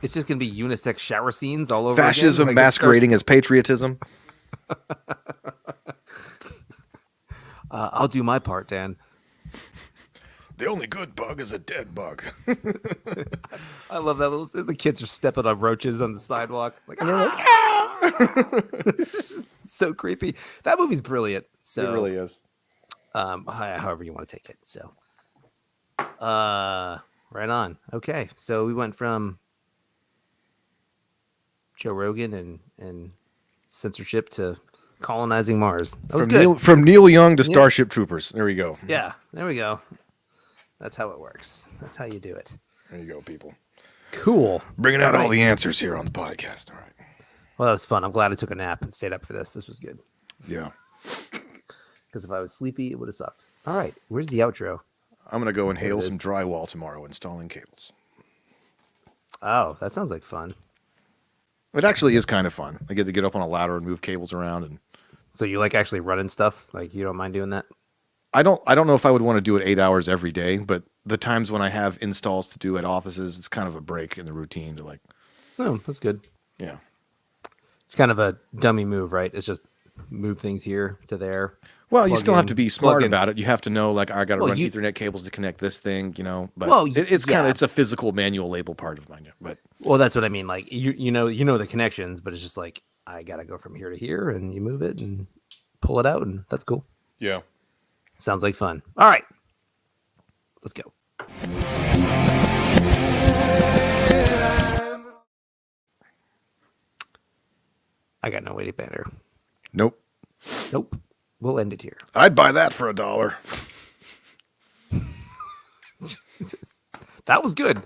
Speaker 1: It's just gonna be unisex shower scenes all over.
Speaker 2: Fascism
Speaker 1: again.
Speaker 2: masquerading as patriotism.
Speaker 1: I'll do my part, Dan.
Speaker 2: The only good bug is a dead bug.
Speaker 1: I love that the kids are stepping on roaches on the sidewalk. Like,
Speaker 2: And they're like,
Speaker 1: it's just so creepy. That movie's brilliant. So
Speaker 2: it really is.
Speaker 1: however you want to take it. So right on. Okay. So we went from Joe Rogan and censorship to colonizing Mars. That was good.
Speaker 2: From Neil Young to Starship Troopers. There we go.
Speaker 1: Yeah, there we go. That's how it works. That's how you do it.
Speaker 2: There you go, people.
Speaker 1: Cool.
Speaker 2: Bringing out all the answers here on the podcast. All right.
Speaker 1: Well, that was fun. I'm glad I took a nap and stayed up for this. This was good.
Speaker 2: Yeah.
Speaker 1: Because if I was sleepy, it would have sucked. All right. Where's the outro?
Speaker 2: I'm going to go and hail
Speaker 1: it
Speaker 2: some
Speaker 1: is.
Speaker 2: drywall tomorrow installing cables.
Speaker 1: Oh, that sounds like fun.
Speaker 2: It actually is kind of fun. I get to get up on a ladder and move cables around, and
Speaker 1: So you like actually running stuff? Like you don't mind doing that?
Speaker 2: I don't know if I would want to do it 8 hours every day, but the times when I have installs to do at offices, it's kind of a break in the routine to like,
Speaker 1: Oh, that's good.
Speaker 2: yeah.
Speaker 1: It's kind of a dummy move, right? It's just move things here to there.
Speaker 2: Well, you
Speaker 1: Plug
Speaker 2: still have
Speaker 1: in,
Speaker 2: to be
Speaker 1: plug
Speaker 2: smart
Speaker 1: in.
Speaker 2: about it. You have to know, like, I got to
Speaker 1: Well,
Speaker 2: run
Speaker 1: you-
Speaker 2: Ethernet cables to connect this thing, you know. But
Speaker 1: Well,
Speaker 2: it's kind of
Speaker 1: yeah.
Speaker 2: it's a physical manual label part of mine. But
Speaker 1: Well, that's what I mean. Like you know the connections, but it's just like I gotta go from here to here, and you move it and pull it out, and that's cool.
Speaker 2: yeah,
Speaker 1: Sounds like fun. All right, let's go. I got no witty banner.
Speaker 2: nope.
Speaker 1: Nope. We'll end it here.
Speaker 2: I'd buy that for $1.
Speaker 1: That was good.